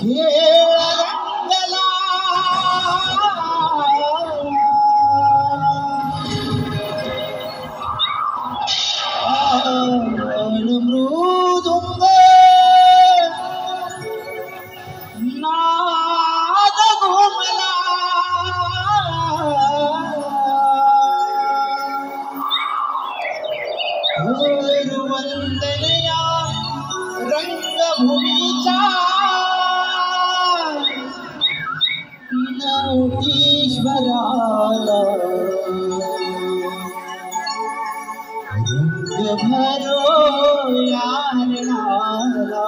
खेळ रंगला मृदुंग नाद घुमला वंदनया रंगभूमीचा ईश्वराला रंग भरो यारणाला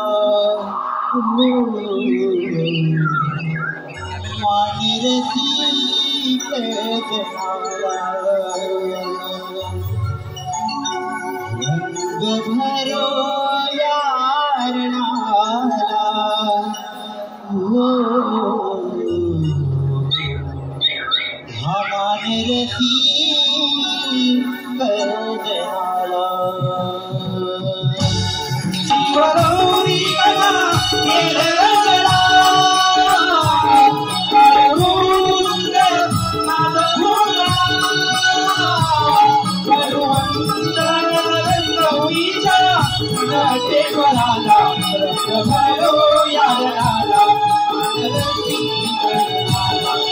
मानिरती जनाला रंग भरो यारणाला मानिरती जनाला शिवगौरी कला रंगला रंगभूमीचा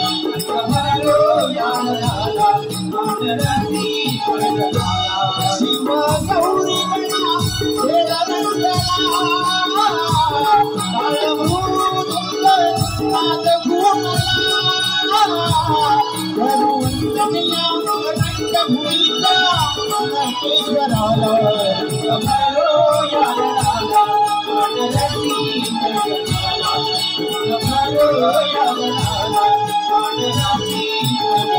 रंग भरो यारणाला शिवगौरी कला रंगला नाद घुमला वंदनया रंगभूमीचा ईश्वराला रंग भरो यारणाला मानरती जनाला रंग भरो यारणाला मानरती रंग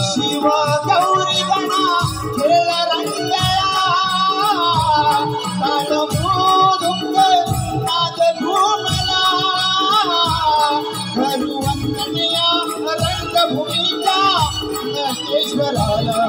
शिव गौरी गणा खेळ रंगया ताल मोदुंग नाद घुमला भगवंतनिया रंगभूमीचा नटेश्वराला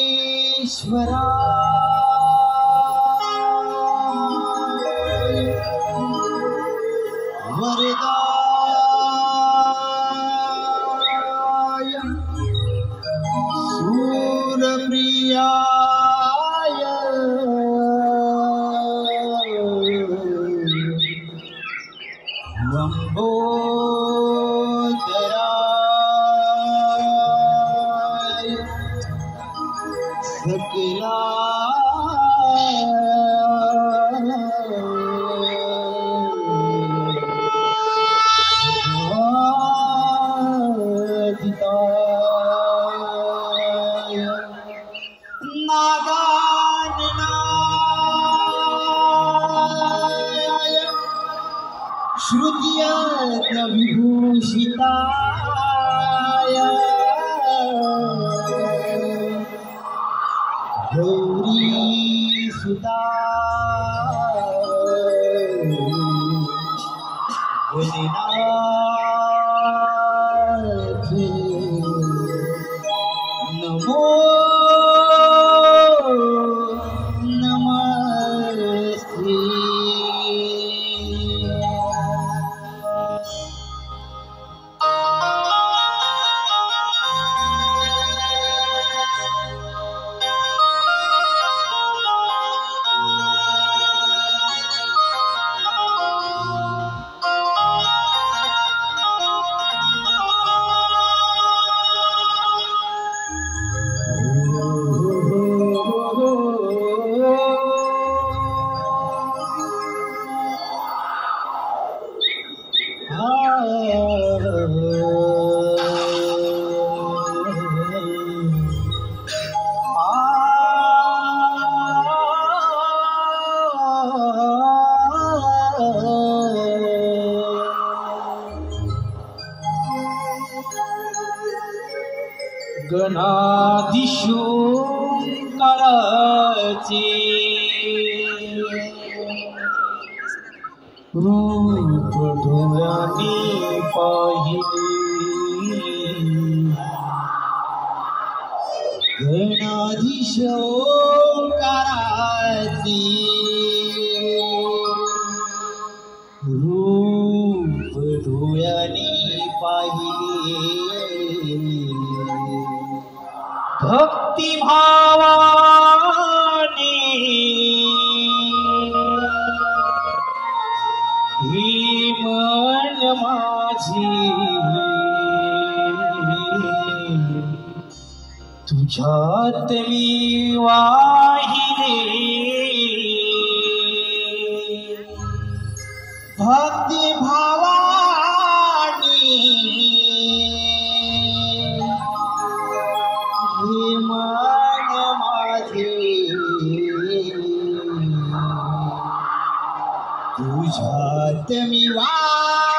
विघ्नेश्वरा वरदाय सूरप्रियाय लंबोदराय सकला नागानना विभूषिताय गौरी सुताय गणनाथ नमो नमस्ते। गणाधीशोंकाराचे रूप डोळ्यांनी पाहिले गणाधीशोंकाराचे रूप डोळ्यांनी पाहिले भक्ति भावाने ही मन माझी तुझ्यात मी वाहिले भक्ति भावाने हे मन माझे तुझ्यात मी वाहिले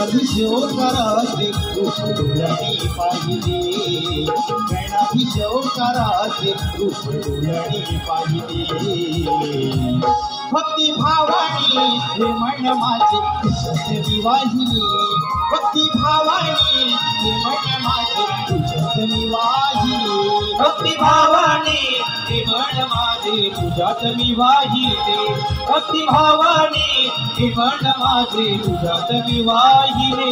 गणाधीशोंकाराचे रूप डोळ्यांनी पाहिले गणाधीशोंकाराचे रूप डोळ्यांनी पाहिले भक्ती भावानी हे मन माझे तुझ्यात मी वाहिले भक्ती भावानी हे मन माझे तुझ्यात मी वाहिले भक्ती भावानी हे मन माझे तुझ्यात मी वाहिले भक्ती भावानी हे मन माझे तुझ्यात मी वाहिले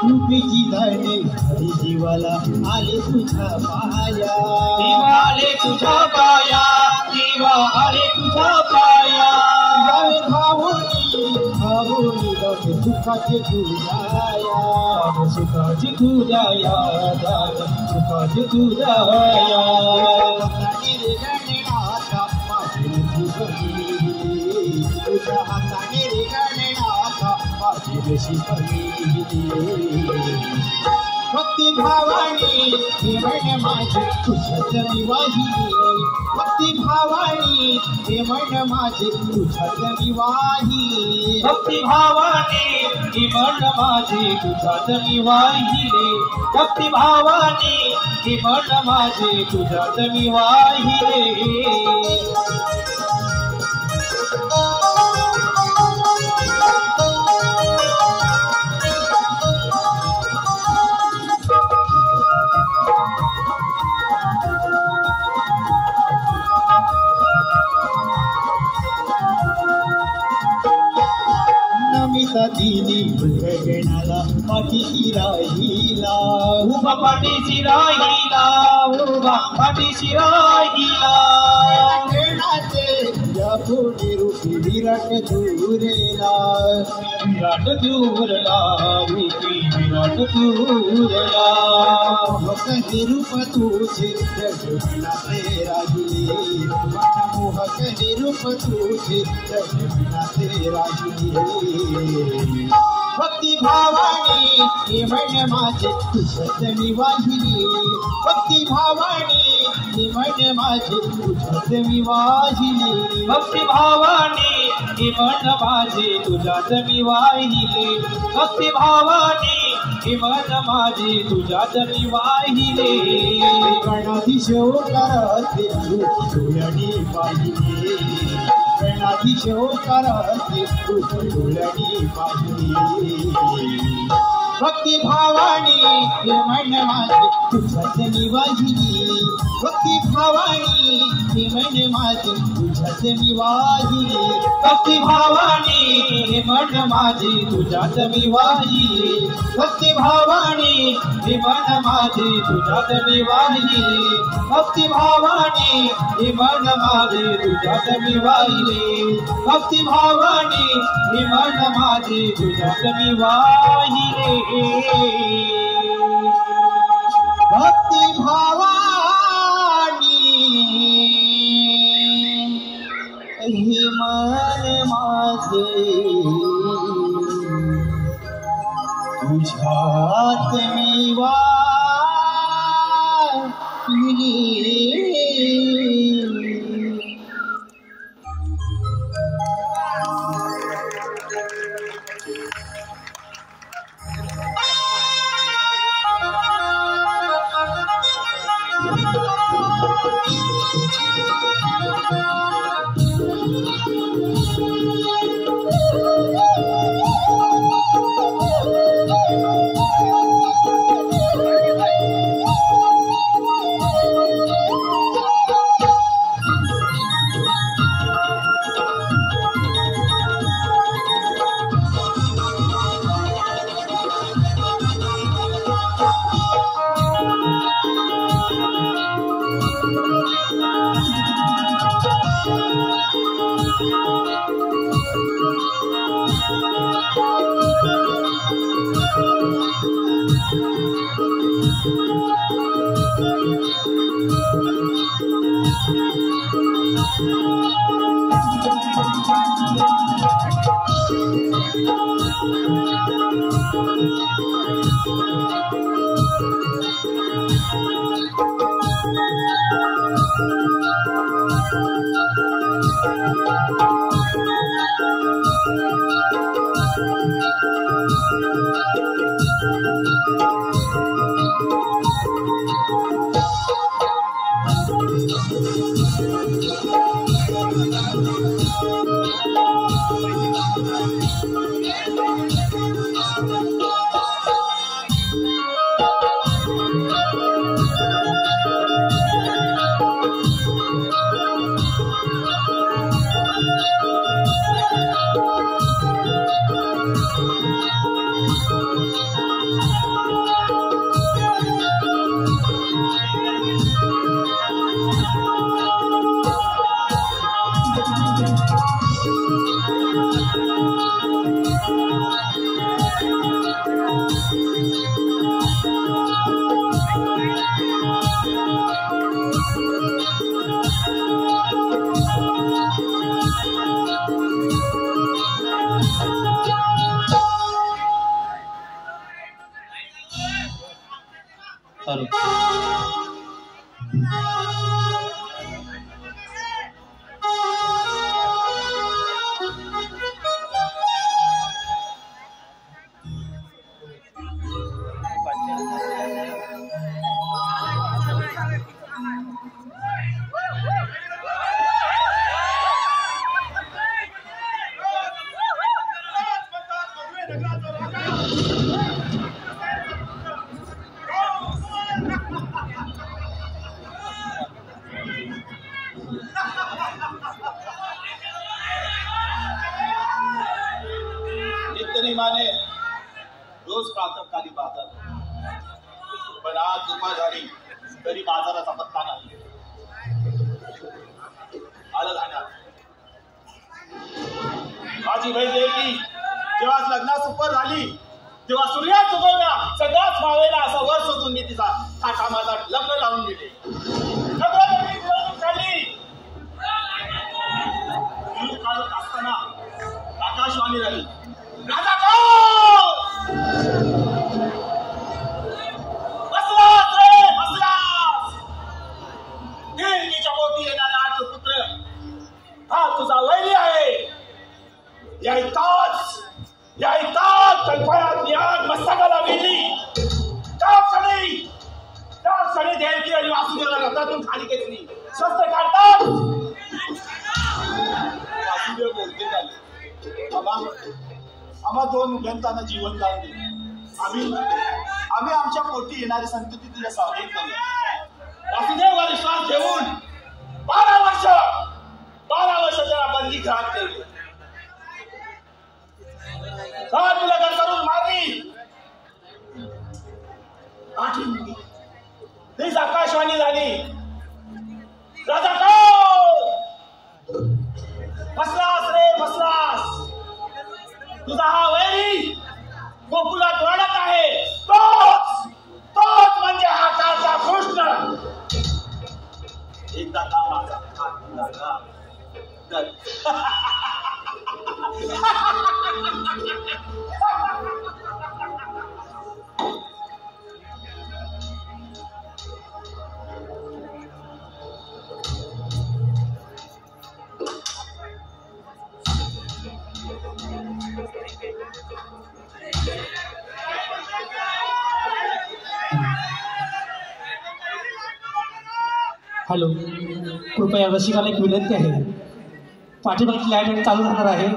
रूपीची धारणे हरी जीवाला आले तुझ्या पाया देवा आले तुझ्या पाया देवा आले तुझ्या पाया जावे धावून जावे सुखाची तुझ्या सुखाची तुझ्या सुखाची तुझ्या तुझ्या हाताने रे गणनाथा माझी बेशी भक्ती भावानी हे मन माझे तुझ्यात मी वाहिले भक्ती भावानी हे मन माझे तुझ्यात मी वाहिले भक्ती भावानी हे मन माझे तुझ्यात मी वाहिले भक्ती भावानी हे मन माझे तुझ्यात मी वाहिले पाठीशी राहिला, उभा पाठीशी राहिला, उभा पाठीशी राहिला. यापुढे रूपी विराट दूरेला, विराट दूरला, रूपी विराट दूरला. मोहक रूप तुझे जगविनाचे राहिले, मोहक रूप तुझे जगविनाचे राहिले. भक्ती भावाने हे मन माझे तुझ्यात मी वाहिली, भक्ती भावाने हे मन माझे तुझ्यात मी वाहिली. भक्ती भावाने हे मन माझे तुझ्यात मी वाहिले, भक्ती भावाने हे मन माझे तुझ्यात मी वाहिले. गणाधीश करते डोळ्याने पाहिले, गणाधीश करते डोळ्याने पाहिले. भक्ती भावाने हे मन माझे तुझ्यात मी वाहिली, भक्ती भावाने हे मन माझे तुझ्यात मी वाहिली. भक्ती भावाने हे मन माझे तुझ्यात मी वाहिले, भक्ती भावाने हे मन माझे तुझ्यात मी वाहिले. भक्ती भावाने हे मन माझे तुझ्यात मी वाहिले, भक्ती भावाने हे मन माझे तुझ्यात मी वाहिले. भक्ती भावानी हे मन माझे तुझ्यात मी वाहिली. नित्यनेमाने रोज प्रातःकाली आज दुपार झाली तरी बाजाराचा पत्ता नाही. आलं जाणार माझी बहीण देवी जेव्हा लग्नास उपर झाली तेव्हा सूर्याच उगवला सगळाच मावेला असा वर शोधून मी तिचा हा कामाचा लग्न लावून दिले. काढत असताना आकाशवाणी झाली. राजा बसलास रे बसलास. देवीच्या मोठी येणारा आठ पुत्र हा तुझा वैरी आहे. यायताच कल्पयात याग मस्तकाला वेली त्या क्षणी देवकी आणि वासुदेवाला रथातून खाली घेतली. शस्त्र काढतात वासुदेव बोलते झाले. आम्हा दोन मुलांना जीवन दान दिले. आम्ही आमच्या पोटी येणारी संतती तुझ्या स्वाधीन करू. वासुदेवाला विश्वास ठेवून 12 वर्ष त्याला बंदी घरात ठेवली. तुला घर करून मारली. तीच आकाशवाणी झाली. राजा बसलास रे बसलास. तुझा हा वैरी गोकुलात वाढत आहे. तोच म्हणजे हा काळचा कृष्ण. एकदा का माझा हात लागला तर हॅलो, कृपया रसिकाला एक विनंती आहे. पाठीमागची लाईट चालू राहणार आहे.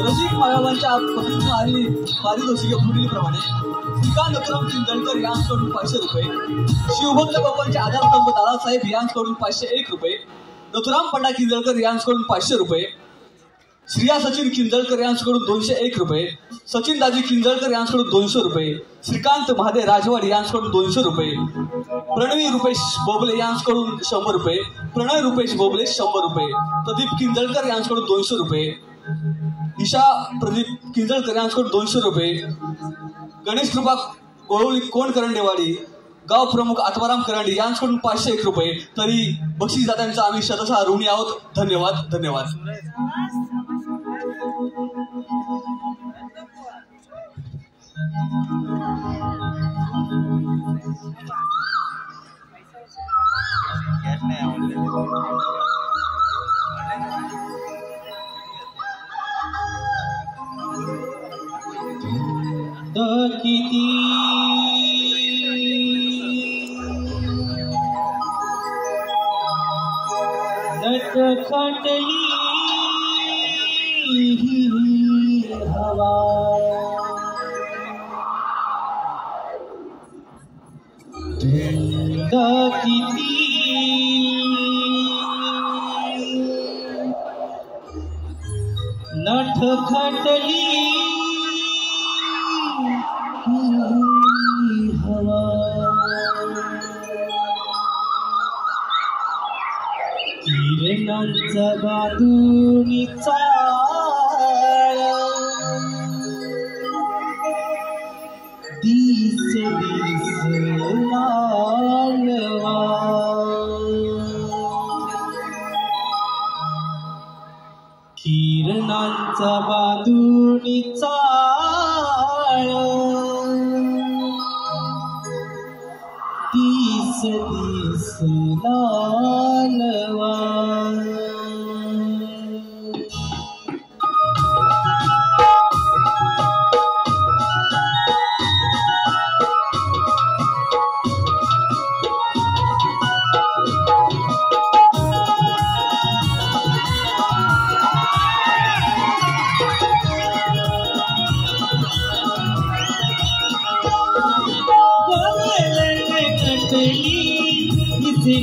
रसिक मायावांच्या पत्नीतून आलेली पारितोषिके पुढीलप्रमाणे श्रीकांत नथुराम चिंचणकर यांच्याकडून 500 रुपये, शिवभक्त बाप्पांचे आधारस्तंभ दादासाहेब यांच्याकडून 501 रुपये, नथुराम पंडा किंजळकर यांच्याकडून 500 रुपये, श्रिया सचिन किंजळकर यांच्याकडून 201 रुपये, सचिन दाजी किंजळकर यांच्याकडून 200 रुपये, श्रीकांत महादेव राजवाड यांच्याकडून 200 रुपये, प्रणवी रुपेश बोबले यांच्याकडून 100 रुपये, प्रणय रुपेश बोबले 100 रुपये, प्रदीप किंजळकर यांच्याकडून 200 रुपये, ईशा प्रदीप किंजळकर यांच्याकडून 200 रुपये, गणेश कृपा गोळवली कोण करंडेवाडी गाव प्रमुख आत्माराम करंडे यांच्याकडून 501 रुपये. तरी बक्षीसदात्यांचा आम्ही शतशः ऋणी आहोत. धन्यवाद धन्यवाद. किती नटखटली हवा किती नटखटली हवा किरणांचा बांधून चाळ दिस दिस लाल किरणांचा बांधूनी चाळ तीस दिसला नवा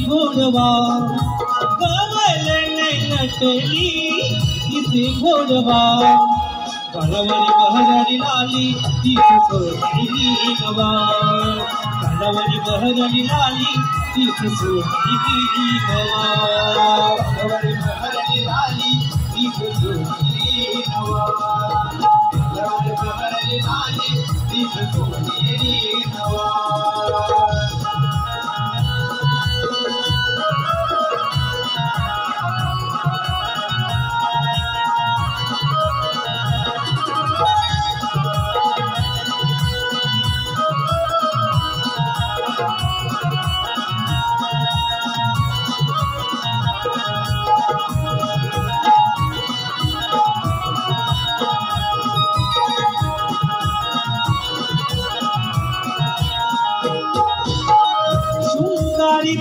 घोडवा कमल नटली तिथे घोडवा गळवरी बहरली लाली तिथे सोडली गवा गळवरी बहरली लाली तिथे सोडली गवा गळवरी बहरली लाली तिथे सोडली गवा गळवरी बहरली लाली तिथे सोडली गवा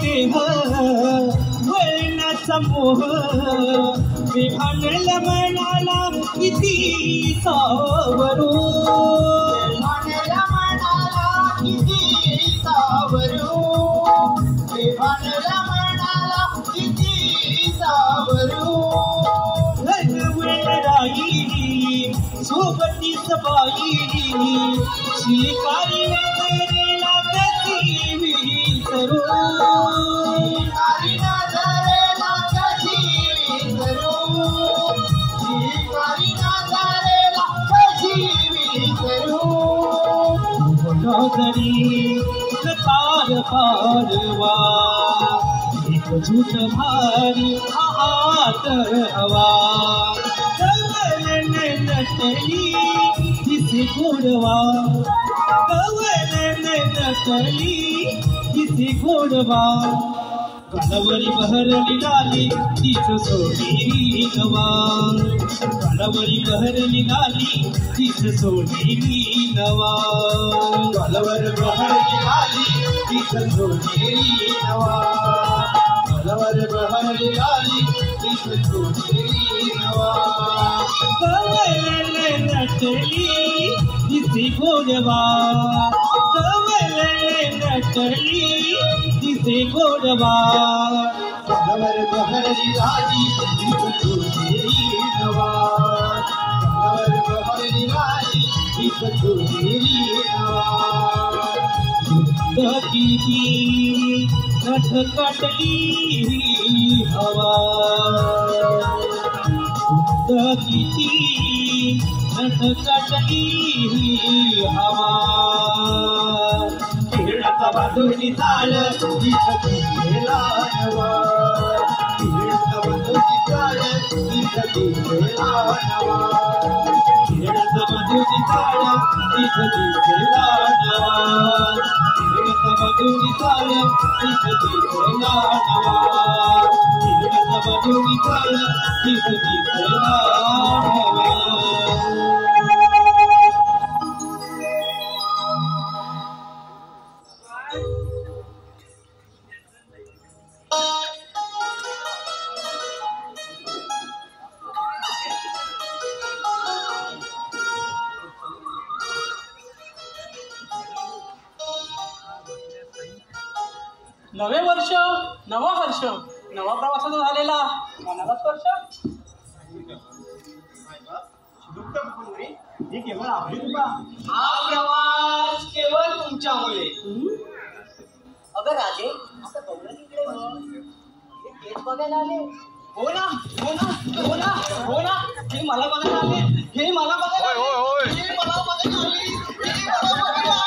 देह वळणाचा मोह विभागला मनाला किती सावरू विभागला मनाला किती सावरू विभागला मनाला किती सावरू राई सोबती सबाई शिकारी नजरेला कशी विसरू तार पारवा एक झूठ भारी हात हवा कवलन नटली तिथे घोडवा कवलन नटली तिथे घोडवा गळवरी बहरली लाली तिथं सोडली गवा गळवरी बहरली लाली तिथं सोडली नवा गळवर बहरली लाली तिथं सोडली नवा गळवर बहरली लाली तिथं सोडली नवा कवलन नटली तिथे घोडवा कवलन नटली तिथे घोडवा गळवर बहरली लाली तिथं सोडली नवा गळवर बहरली लाली तिथं सोडली नवा किती नठ काटली हवा किती नठ काटली हवा किरणाचा बांधूनी चाळ तिथं गेला नवा किरणाचा बांधूनी चाळ तिथं गेला नवा किरणाचा बांधूनी चाळ तिथं गेला नवा किरणाचा बांधूनी चाळ तिथं गेला नवा किरणाचा बांधूनी चाळ तिथं गेला नवा नवे वर्ष नवा हर्ष नवा प्रवासाचा झालेला मनाला स्पर्श हे केवळ आपली कृपा हा प्रवास केवळ तुमच्यामुळे अगं राजे आता गौरवीकडे हे तेच बघायला आले. हो ना हो ना हो ना हो ना हे मला बघायला आले हे मला बघायला आले हे मला बघायला आले हे मला बघायला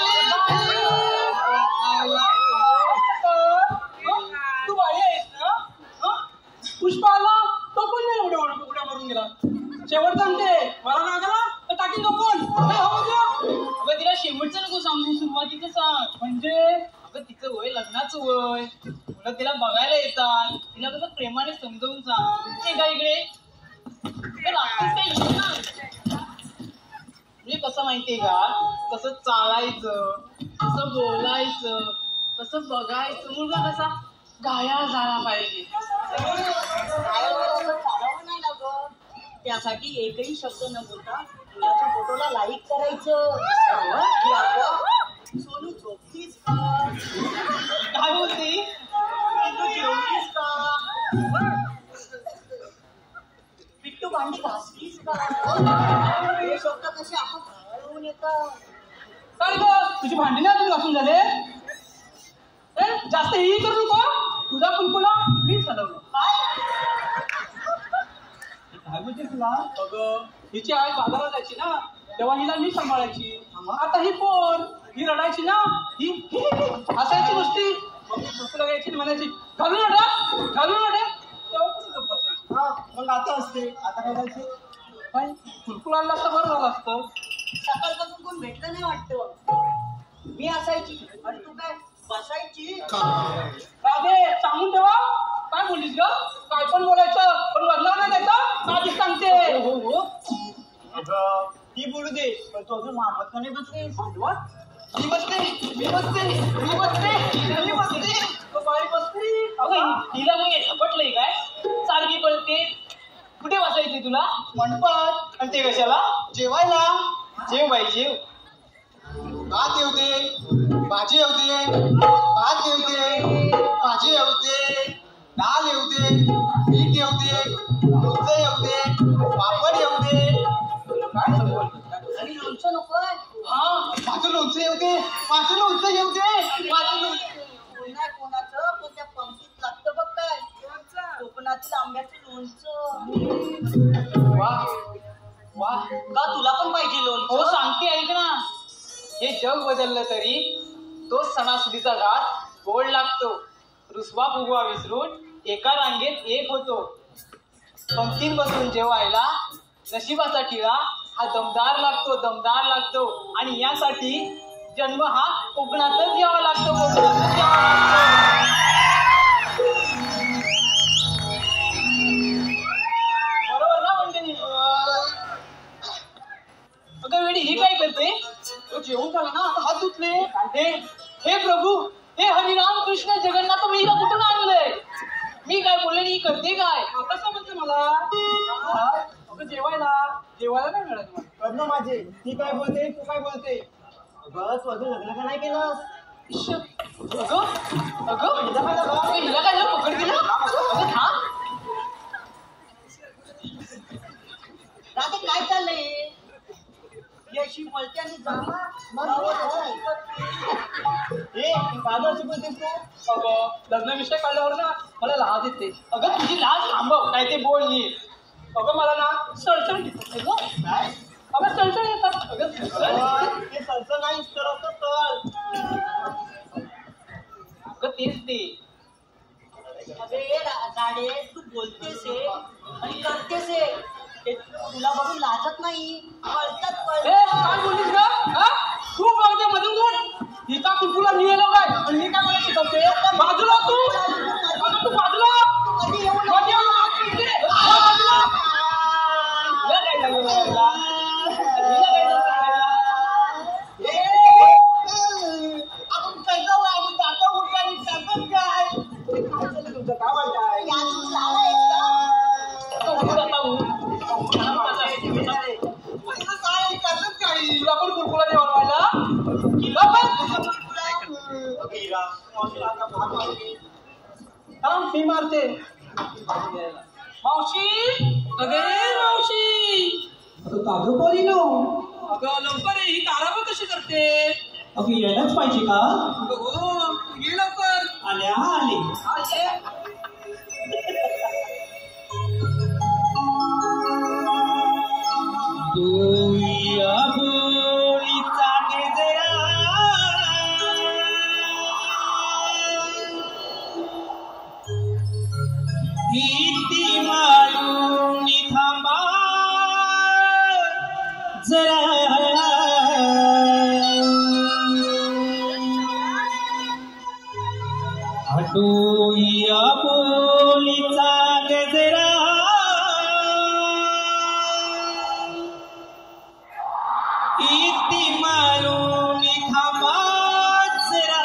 तू बाई आहेस ना? पुष्पाला तो पण नाही एवढं उड्या मारून गेला. शेवट सांगते मला नागाला तर टाकीन कपून. अगं तिला शेवटचं नको सांगू, सुरुवातीचं सांग. म्हणजे अगं तिचं वय लग्नाचं वय, मुलं तिला बघायला येतात, तिला कसं प्रेमाने समजावून सांग. ते का इकडे रात्रीच काही येऊ ना. म्हणजे कसं माहितीये का, कसं चालायचं, कसं बोलायचं, कसं बघायचं, मुलगा कसा घायाळ झाला पाहिजे. चालवं नाही लागत. त्यासाठी एकही शब्द न बोलता मुलाच्या फोटोला लाईक करायचं. की आपण सोनू झोपतीस का, काय बोलते, तू जेवलीस का, पिट्टू भांडी घासलीस का, हे शब्द कसे आपण घालवून येतात. काय ग तुझी भांडी नाही अजून घासून झाले. जास्त ही करू नको. तुझा कुलकुला मीच हलवलं. काय बोलते तुला. अगं हिची आई बाजारात जायची ना, तेव्हा हिला मी सांभाळायची. आता ही पोर ही रडायची ना, ही हसायची नुसती. मग लागायची म्हणायची घालून रडा घालून रडा. तेव्हा कसं गप्प. मग आता असते, आता काय करायचं. काय कुलकुलाला असतं बरं झालं असतं. सकाळपासून कोण भेटलं नाही वाटतं. मी असायची आणि तू काय बसायची. राधे सांगून ठेवा. काय बोललीस ग. काय पण बोलायचं पण बदलाव नाही द्यायचा. आधीच सांगते. ती बोलू दे, पण तू अजून मागत का नाही बसली. मी बसते मी बसते मी बसते मी बसते. बाई बसते. अगं तिला मग हे झपटलंय काय, सारखी पळते. कुठे बसायची तुला. मंडपात. आणि ते कशाला. जेवायला. जेव बाई जेव. भात येवते, भाजी येवते, भात येवते, भाजी येवते, डाळ येवते, मीठ येवते, लोणचं येवते, पापड येवते. काय सांगू. आणि लोणचं नकोय. हा माझं लोणचं येवते, माझं लोणचं येवते, माझं लोणचं. कोणाचं पण त्या पंक्तीत लागतं बघ काय. कोकणातील आंब्याचं लोणचं. वा वा. का तुला पण पाहिजे लोणचं. हो सांगते ऐक ना. हे जग बदललं तरी तो सणासुदीचा घात गोड लागतो. रुसवा फुगवा विसरून एका रांगेत एक होतो. पंक्तीत बसून जेवायला नशिबाचा टिळा हा दमदार लागतो, दमदार लागतो. आणि यासाठी जन्म हा कोकणातच घ्यावा लागतो, कोकणातच घ्यावा लागतो. बरोबर ना म्हणते. अगं वेडी ही काय करते. तो जेवून झाला ना, आता हात धुतले. हे प्रभू, हे हरिराम कृष्ण जगन्नाथ, मी हिला कुठून आणलंय. मी काय बोलले ही करते काय. कसं म्हणते मला. अगं जेवायला जेवायला नाही मिळत मला. लग्न माझे. ती काय बोलते, तू काय बोलते. बस अजून लग्न का नाही केलं. अगं अगं हिला काय पकड दिलं. अगं हा राधे काय चाललंय. यशी बोलते आणि बाजारची बोलतेस तू. अगं लग्न विषय काढल्यावर ना मला लाज येते. अगं तुझी लाज थांबव, काय ते बोल नीट. अगं मला ना सळसळ येते. काय. अगं सळसळ येतात. अगं ते सरसं नाही तर असं तर. अगं तेच ते. अरे गाडे तू बोलतेस हे आणि करतेस हे. ते तुला बघून लाजत नाही. कळतात काय बोललीस का. तू बघते मधून कोण. हिचा कुलकुला मी येलो काय आणि मी काय मला शिकवते. बाजूला तू. अगं तू बाजूला. कधी येऊन बाजूला. हिला काय झालं बोलायला? हिला काय झालं बोलायला? आपण पैसा आपण जाता उठला आणि करतात काय. काय चाललं तुमचं, काय म्हणताय. काय करतात काय. तुला पण कुलकुला दे बनवायला. तुला पण थांब मी मारते. मावशी अगे मावशी. अगं कागद पोरी नो. अगं लवकर ये. ही ताराबं कशी करते. अगं येणंच पाहिजे का. अगं हो ये लवकर. आल्या आले. दुया बोलीचा गजरा इति माळून थांबा जरा हटूया बोलीचा गजरा इति मारून थांबाचरा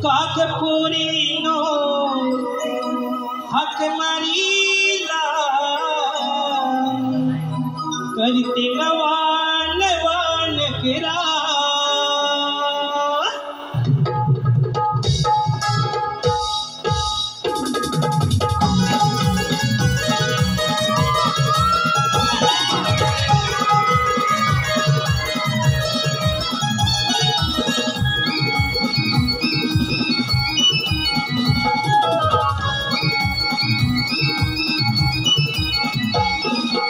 काकपुरीनो हक मारीला करते नवान वान करा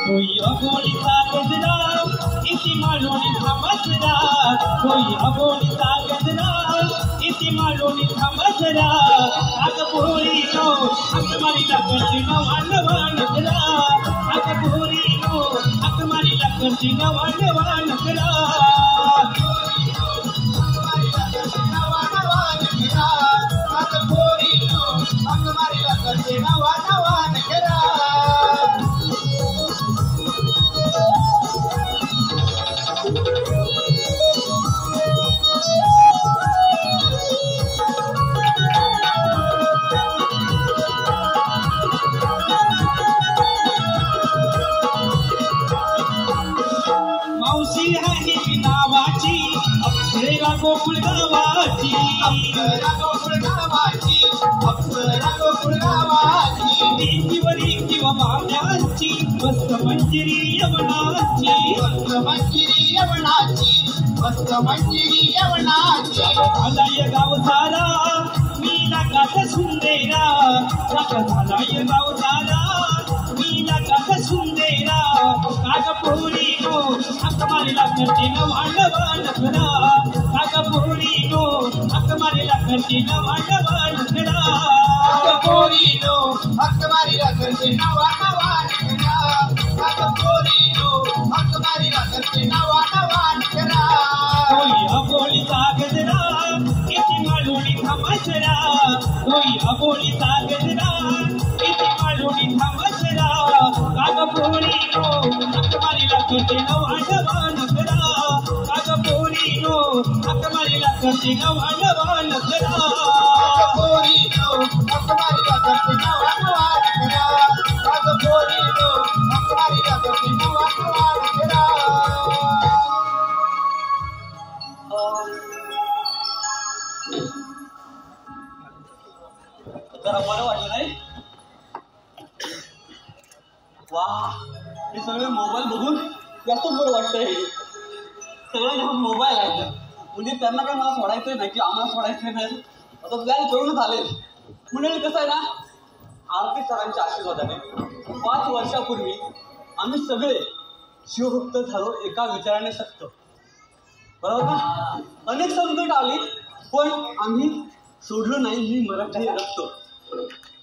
कोई अबोलिता गजरा इति मालूनी थमसरा कोई अबोलिता गजरा इति मालूनी थमसरा काकपुरी नो हकमारी लकरची नवान वानकरा काकपुरी नो हकमारी लकरची नवान वानकरा मावशी आहे नावाची अप्सरा गोकुळ गावाची देशीवरी किंवा माम्याची मस्त मंजिरी यवनाची झालाय गाव सारा मी नाकात सुंदेरा झालाय गाव सारा मी नाकात सुंदेरा काकपुरी नो हकमारीला करते नवांडवान करा काकपुरी नो हकमारीला करते नवांडवान करा काकपुरी नो हकमारीला करते नवांडवान करा काकपुरी नो हकमारीला करते नवांडवान करा कोई अबोलिता गजरा इति मालूनी थमसरा कोई अबोलिता गजरा इति मालूनी थमसरा काकपुरी नो हकमारीला करते नवांडवान करा काकपुरी नो हकमारीला करते नवांडवान करा काकपुरी नो हकमारीला करते नवांडवान करा काकपुरी नो हकमारीला करते नवांडवान करा जरा बरं वाटलं नाही वा हे सगळे मोबाईल बघून जास्त बरं वाटतंय सगळं मोबाईल आहे म्हणजे त्यांना काय मला सोडायचंय नाही की आम्हाला सोडायचं नाही आता प्लॅन करूनच आले म्हणजे कसं आहे ना आरती सरांच्या आशीर्वादाने 5 वर्षापूर्वी आम्ही सगळे शिवभक्त झालो एका विचाराने सक्त बरोबर ना अनेक संकट आली पण आम्ही सोडलं नाही मी मराठी रक्त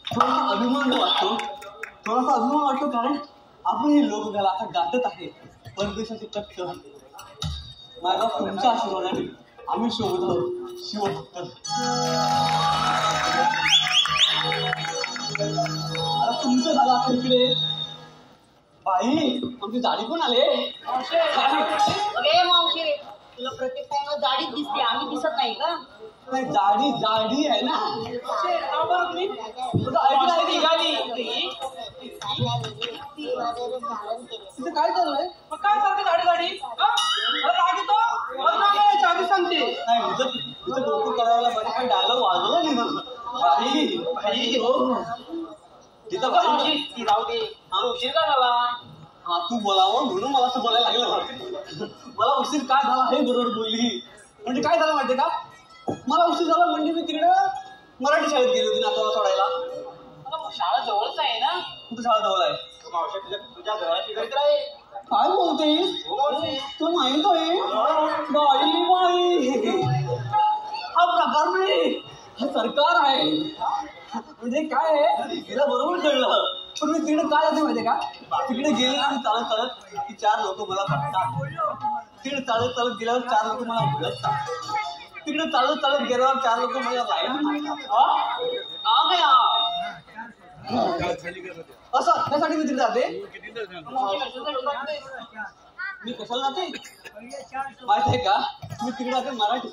थोडासा अभिमान वाटतो कारण आपण हे लोकगाला आता गातच आहे परदेशाचे कट्ट माझा तुमच्या आशीर्वादाने आम्ही शोधलो शिवभक्त आता तुमचं झालं आता इकडे बाई आमची जाडी पण आले अरे मावशी रे तुला प्रत्येक टाइम जाडीच दिसते आम्ही दिसत नाही का जाडी आहे ना तिथे काय चाललंय मग काय सांगते गाडी चावी सांगते नाही तुझं डोकं करायला बरं काही डायलॉग वाजवला नाही बाई हो तिथं बाई ती जाऊ दे उशीर का झाला हा तू बोलावं म्हणून मला असं बोलायला लागलं मला उशीर काय झाला हे बरोबर बोलली म्हणजे काय झालं माहितीये का मला उशीर झाला म्हणजे मी तिकडे मराठी शाळेत गेली होती नातवाला सोडायला शाळा जवळच आहे ना कुठे शाळा जवळ आहे तुझ्या घराची घरी आहे काय बोलतेस तू माहित आहे बाई हा प्रकार नाही हा सरकार आहे म्हणजे काय आहे तिला बरोबर कळलं पण मी तिकडे काय जाते माहितीये का तिकडे गेले आणि चालत चालत की 4 लोक मला बघतात. तिकडे चालत चालत गेल्यावर 4 लोक मला ओळखतात. तिकडे चालत चालत गेल्यावर 4 लोक मला लाईन असं त्यासाठी मी तिकडे जाते. मी कशाला जाते माहित आहे का? मी तिकडे जाते मराठी.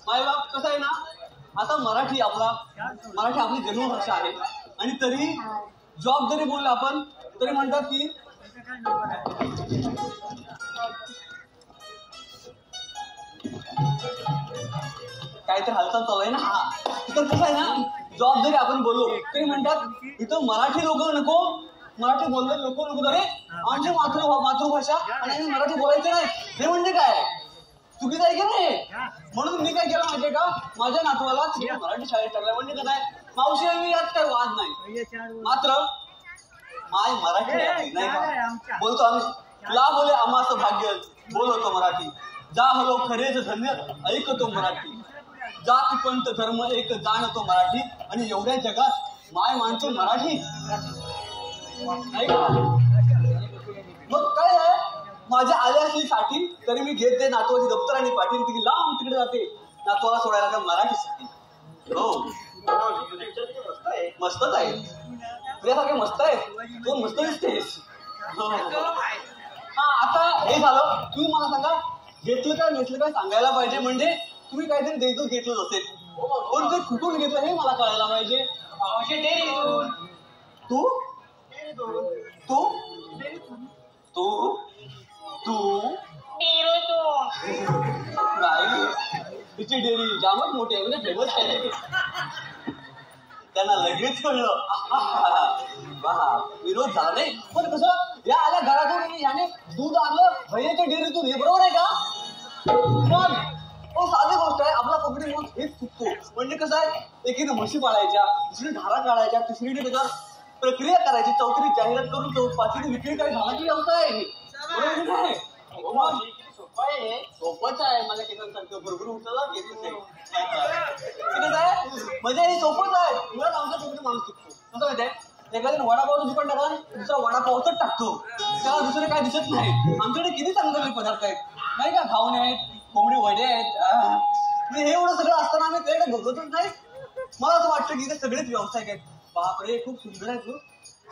माय बाप कसं आहे ना, आता मराठी आपली जन्मभाषा आहे आणि तरी जॉब जरी बोललो आपण तरी म्हणतात की काहीतरी हालचाल चालू आहे ना. हा तर कसं आहे ना, जॉब जरी आपण बोललो तरी म्हणतात इथं मराठी लोक नको, मराठी बोलणारे लोक नको. अरे आमची मातृभाषा आणि आम्ही मराठी बोलायचं नाही हे म्हणजे काय चुकीचं आहे की नाही? म्हणून मी काय केलं माहितीये का, माझ्या नातवाला मराठी शाळेत टाकलं. म्हणजे काय मावशी मी यात काही वाद नाही, मात्र माय मराठी नाही का बोलतो आम्ही. ला बोले आम्हाचं भाग्य बोलतो मराठी, जा हलो खरेच धन्य ऐकतो मराठी, जात पंत धर्म एक जाणतो मराठी, आणि एवढ्या जगात माय मानतो मराठी नाही का. मग काय आहे, माझ्या आल्या असली साठी तरी मी घेते नातवाची दप्तर आणि पाठी तिकडे लांब तिकडे जाते नातवाला सोडायला का मराठीसाठी. हो मस्तच आहे, तुझ्यासारखे मस्त आहे, तू मस्त दिसतेस. हा आता हे झालं, तुम्ही मला सांगा घेतलं काय नसलं काय सांगायला पाहिजे. म्हणजे तुम्ही काहीतरी द्यायचं घेतलंच असेल, पण ते कुठून घेतलं हे मला कळायला पाहिजे. तू तू तू तू नाही, तिची डेअरी जामच मोठी आहे, म्हणजे फेमस आहे. त्यांना लगेच कळलं विरोध झाला नाही. पण कसं या आल्या घरातून याने दूध आणलं भैयाच्या डेअरीतून, हे बरोबर आहे का? साधी गोष्ट आहे, आपला पकडी म्हणून हेच चुकतो. म्हणजे कसं आहे, एकीने म्हशी पाळायच्या, दुसरी धारा काढायच्या, तिसरीने त्याच्यावर प्रक्रिया करायची, चौथीने जाहिरात करून पाचवीने विक्री काय झाला की व्यवसाय आहे. सोपंच आहे, मला केसांसारखं बरोबर उठलं घेतच आहे. म्हणजे हे सोपंच आहे, मुळात आमचा पकडी माणूस चुकतो. कसं माहिती आहे, एखाद्याने वडापावचं दुकान टाकला दुसरा वडापावच टाकतो, त्याला दुसरं काय दिसत नाही. आमच्याकडे किती चांगले पदार्थ आहेत नाही का, घावणे आहेत, कोंबडी वडे आहेत. हे एवढं सगळं असताना आम्ही त्याकडे बघतच नाही. मला असं वाटतं की ते सगळेच व्यावसायिक आहेत. बापरे खूप सुंदर आहेत.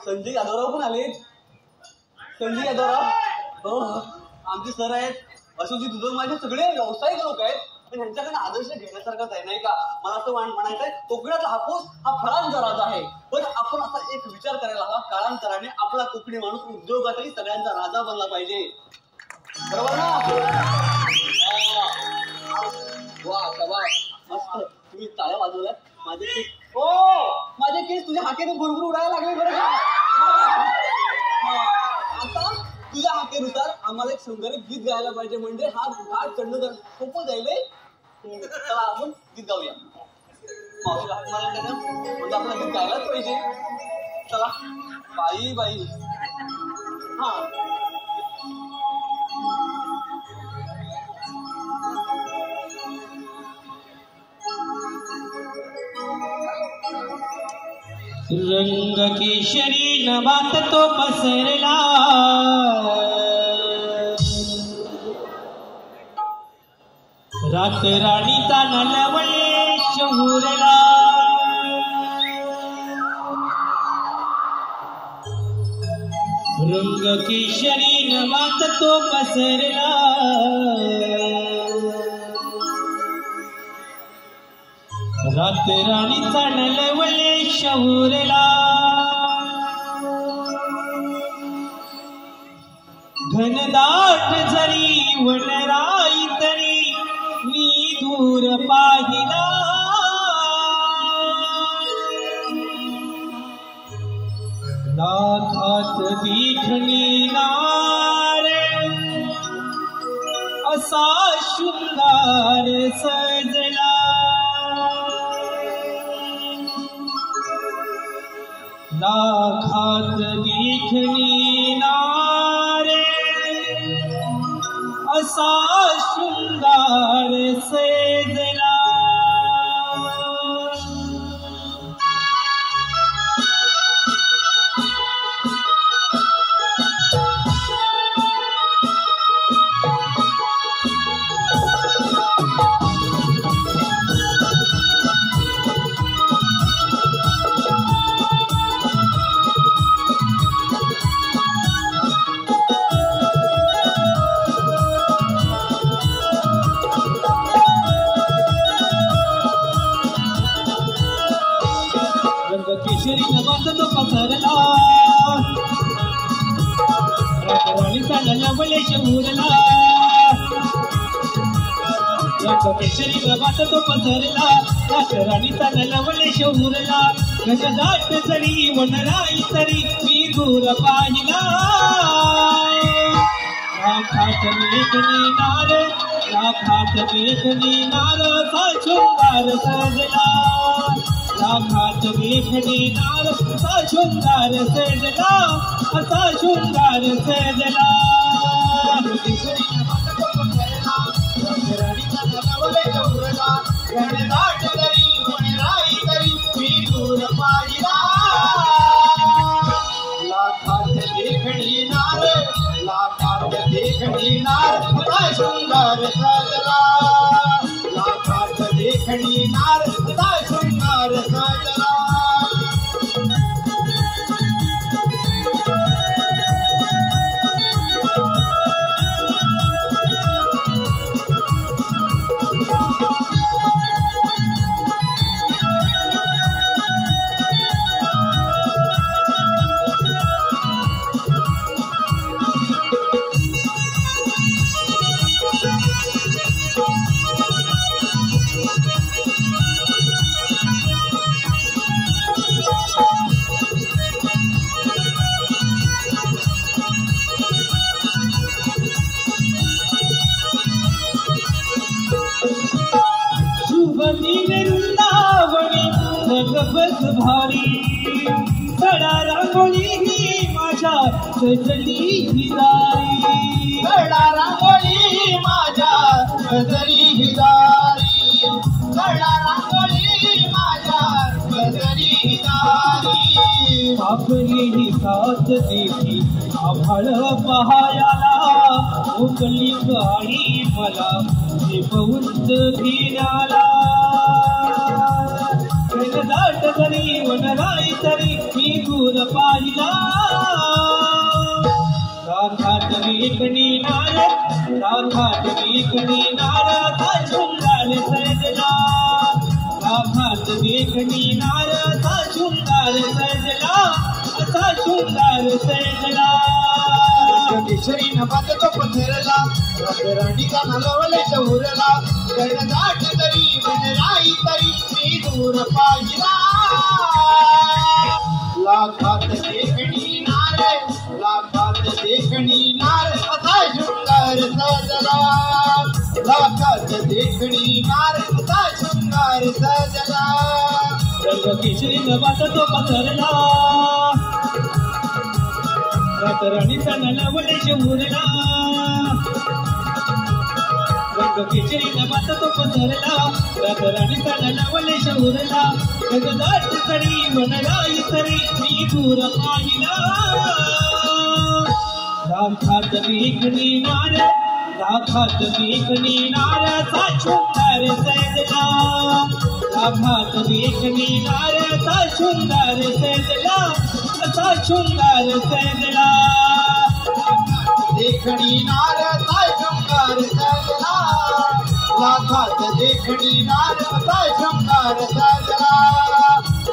संजय यादवराव पण आले. संजय यादवराव हो आमचे सर आहेत. अशोकजी तुझं माझे सगळे व्यावसायिक लोक आहेत, पण ह्यांच्याकडे आदर्श घेण्यासारखाच आहे नाही का. मला असं म्हणायचंय, कोकणातला हापूस हा फळांचा राजा आहे, पण आपण असा एक विचार करायला हवा, काळांतराने आपला कोकणी माणूस उद्योगातही सगळ्यांचा राजा बनला पाहिजे. बरोबर ना? वा मस्त, तुम्ही टाळ्या वाजवल्यात. माझे केस माझे केस तुझ्या हाकेने भरभर उडायला लागले बरं का. आता तुझ्या हाकेनुसार आम्हाला एक सुंदर गीत गायला पाहिजे, म्हणजे हा घाट चढणं जर सोपं जाईल. चला आपण गीत गाऊया. मावशी हात मारायला ना म्हणजे आपलं गीत गायलाच पाहिजे. चला बाई बाई. हा रंग केशरी नभात तो पसरला, रात राणीचा नलवळे शहुरला. रंग केशरी नभात तो पसरला, रात राणीचा नलवळे शहुरला. घनदाट जरी वनराई तरी मी दूर पाहिला, लाखात दिठणी नार असा शृंगार सजला. लाखात दिठणी नार असा शृंगार सजला. उरला केशरी प्रभात तो पसरला राणीचा नलवलेश उरला गजदाट जरी वनराई तरी मी दूर पाहिला राखात मेघनी नार सा शृंगार सजला राखात मेघनी नार सा शृंगार सजला असा शृंगार सजला देखणी नार असा शृंगार सजला लाखात देखणी नार असा शृंगार सजला बस भारी सडा रांगोळी ही माझ्या सजली हिदारी सडा रांगोळी माझ्या सजली हिदारी सडा रांगोळी माझ्या सजली हिदारी आपली ही साथ देती आभाळ पहायाला उकली गाडी मला पौंच घेण्याला दाट तरी वनराई तरी मी दूर पाहिला राखात मेघनी नार सा शृंगार सजला राखात मेघनी नार सा शृंगार सजला असा शृंगार सजला केशरी नभात तो पसरला राणीचा नलवलेश उरला गडदाट तरी वनराई तरी मी दूर पाहिला लाखात देखणी नार असा शृंगार सजला लाखात देखणी नार असा शृंगार सजला केशरी नभात तो पसरला राणीचा नलवलेश उरला केशरी नभात तो पसरला राणीचा नलवलेश उरला गजदाट तरी वनराई तरी मी दूर पाहिला राखात मेघनी नार सा शृंगार सजला राखात मेघनी नार सा शृंगार सजला असा शृंगार सजला देखणी नार सा शृंगार सजला लाखात देखणी नार असा शृंगार सजला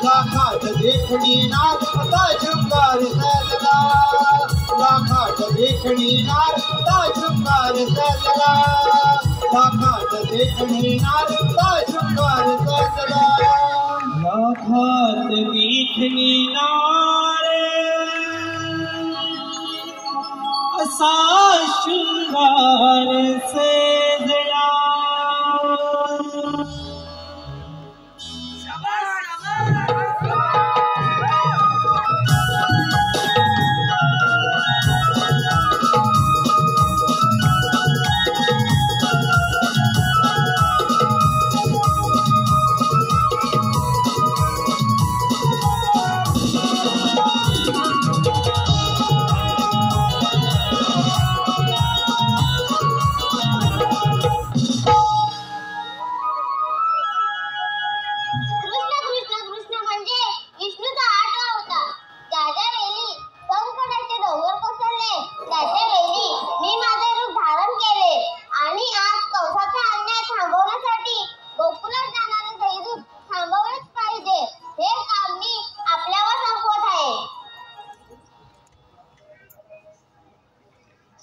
लाखात देखणी नार असा शृंगार सजला लाखात देखणी नार असा शृंगार सजला लाखात देखणी नार असा शृंगार सजला लाखात देखणी नार असा शृंगार सजला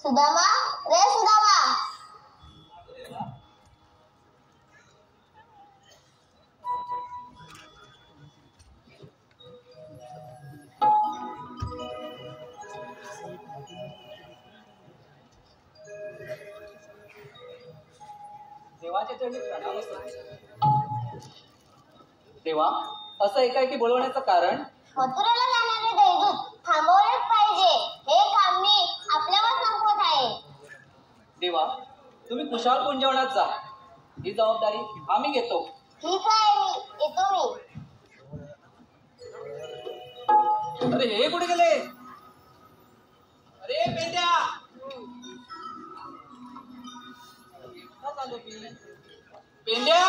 सुदामा रे सुदामा. देवाच्या चरणी प्रणाम असो. देवा, असं एकाएकी बोलवण्याचं कारण? मथुरेला जाणारे दैदूत थांबवलेच पाहिजे. हे काम मी आपल्यावर संपवत आहे. देवा, तुम्ही कुशाल कुंजवनात जा. ही जबाबदारी आम्ही घेतो. ठीक आहे, येतो मी. अरे हे कुठे गेले? अरे पेंड्या, पेंड्या.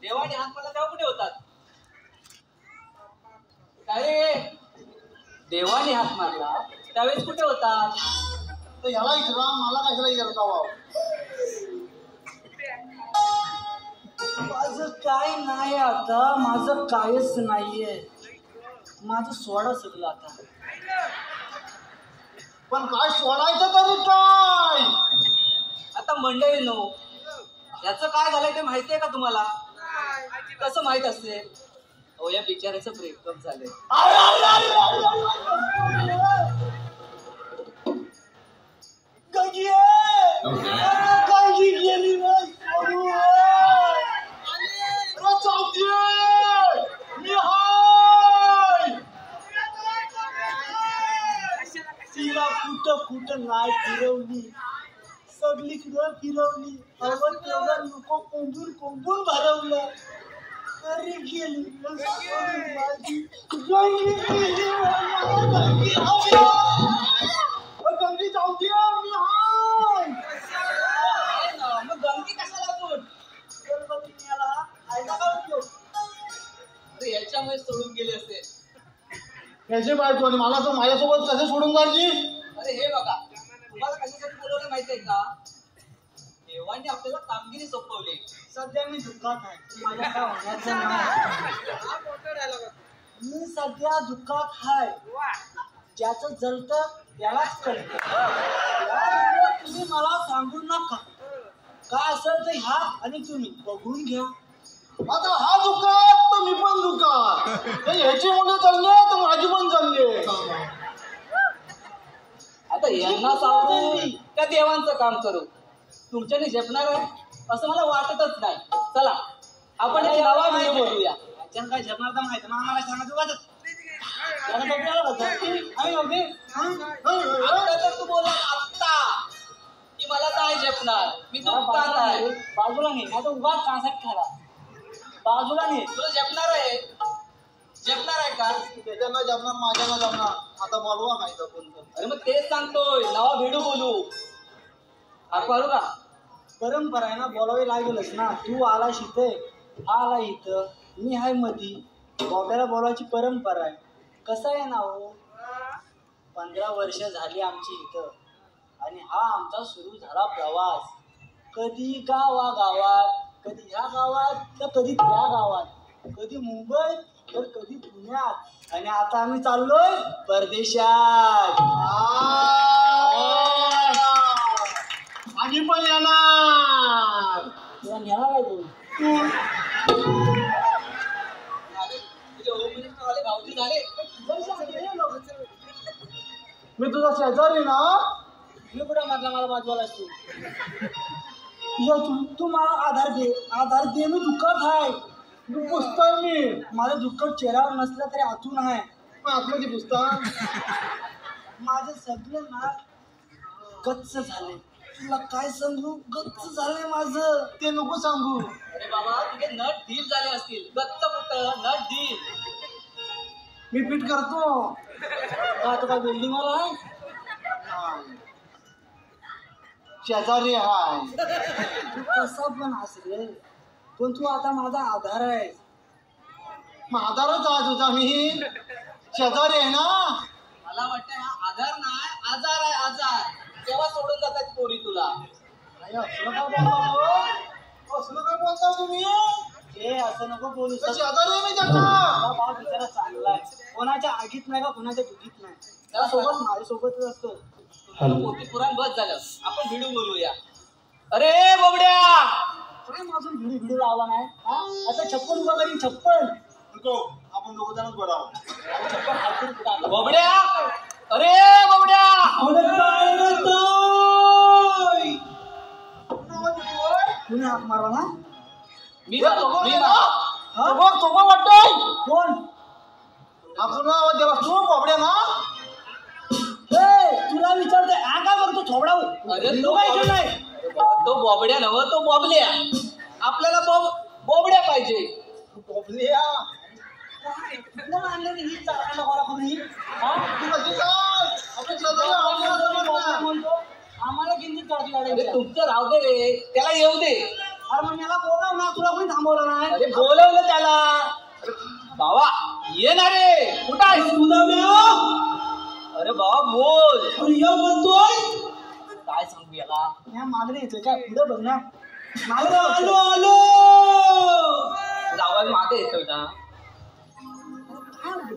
देवाने हात मला तेव्हा कुठे होतात? अरे देवाने हात मारला त्यावेळेस कुठे होतात? तर याला विचारा, मला कशाला विचारता भाऊ? माझं काय नाही आता, माझं कायच नाहीये. माझं सोडा सगळं आता. पण काय सोडायचं तरी काय? आता मंडळींनो, याचं काय झालंय ते माहितीये का तुम्हाला? कसं माहित असेल? हो, या बिचाऱ्याचं ब्रेकअप झालंय. तिला कुठं नाही फिरवली, सगळीकडं फिरवली. अवघड तेवढं नको कोंबून भरवलं. अरे गेली गंगी जाऊ दे. मग गंगी कशाला बोल? फायदा काय उपयोग? अरे याच्यामुळे सोडून गेले असेल. याची बायको आणि मला तर माझ्यासोबत कसे सोडून जायची? अरे हे बघा, तुम्हाला कशासाठी बोलवलं माहितीये का? देवाने आपल्याला कामगिरी सोपवली. सध्या मी दुःखात आहे. मला काय होण्याचं नाही. मी सध्या दुःखात आहे. ज्याचं जलतं त्यालाच कळतं. तुम्ही मला सांगू नका. काय असेल तर ह्या आणि तुम्ही बघून घ्या. आता हा दुकान तर मी पण दुकान. ह्याची मुलं चालले तर माझी पण चालली. आता यांना सांगू त्या देवांचं काम करू? तुमच्याने झेपणार आहे असं मला वाटतच नाही. चला आपण एक नवा व्हिडिओ बोलूया. त्याच्यानं काय झेपणार तर माहिती मग आम्हाला सांगायचं वाटत. आता तर तू बोला आत्ता की मला काय झेपणार, मी दुकान आहे. बाजूला नाही आता उगाच कांसात खाला. बाजूला नाही. तुला झेपणार आहे? झेपणार आहे का? त्याच्यानं जमणार, माझ्यानं जमणार. आता बोलवा नाही तर कोणतं. अरे मग तेच सांगतोय, नवा व्हिडिओ बोलू. हाक मारू का? परंपरा आहे ना, बोलावी लागेलच ना. तू आला शिथे, आला इथं, मी हाय मधी. बोट्याला बोलायची परंपरा आहे. कसं आहे ना हो, 15 वर्ष झाली आमची इथं आणि हा आमचा सुरू झाला प्रवास. कधी गावागावात, कधी ह्या गावात तर कधी त्या गावात, कधी मुंबईत तर कधी पुण्यात, आणि आता आम्ही चाललोय परदेशात. आम्ही पण येणार. तुला नेणार आहे तू? तुझे होम मिनिस्टर वाले भाऊजी झाले. मी तुझा शेजारी ना. मी कुठं म्हटलं मला बाजूला असतो. तू मला आधार दे. मी दुःखात आहे. मी पुसतोय मी. माझं दुःख चेहऱ्यावर नसलं तरी आतून आहे. पण आतमध्ये पुसता. माझं सगळं ना गच्च झालंय. तुला काय सांगू, गच्च झालंय माझं. ते नको सांगू. अरे बाबा, तुझे नट ढील झाले असतील. गच्च कुठं, नट ढील. मी फिट करतो. का तुका बिल्डिंग वाला आहे? शेजारी हाय. तू कसा पण अस रे, पण तू आता माझा आधार आहे. आधारच आहे तुझा. मी शेजारी आहे ना. मला वाटतं हा आधार नाही, आजार आहे, आजार. तेव्हा सोडून जातात पोरी तुला. असलं काय बोलता तुम्ही? ए असं नको बोलू. शेजारी आहे मी त्याचा. भाव बिचारा चांगला आहे, कोणाच्या आगीत नाही का कोणाच्या दुगीत नाही. त्यासोबत माझ्यासोबतच असतो. मोठी पुराण बस झालं, आपण भिडू बोलूया. अरे बोबड्या, काय माझून भिडू लावला नाही हा? आता 56 उभा करीन 56. आपण दोघं जणच बराव. 56 हायपूर कुठं बोबड्या, अरे बोबड्या. कुणी हाक मारला ना? मी वाटतोय कोण? आपण देवा तू बोबड्या ना. तुला विचारतोय हा काय करतो थोबडाऊ? अरे तो काय केलंय? तो बोबड्या नव, तो बॉबल्या. आपल्याला बोबड्या पाहिजे. बोबड्या कोण आणलं रे ही चाकाला गोळा करून ही? हा? तू कशी काय? आपण शेजारी आहोत ना, समजलं. म्हणतो आम्हाला किंचित काळजी अरे काढायची. तुमचं राहू दे रे, त्याला येऊ दे. अरे मग मला बोलाव ना, तुला कोणी थांबवलं नाही? अरे बोलवलं त्याला. बाबा ये ना रे, कुठं आहेस तुझा? अरे बाबा बोल. म्हणतोय काय सांगू याला? या मागणे येतोय काय? पुढे बघ ना. मागणे आलो आलो. आवाज मागे येतोय ना.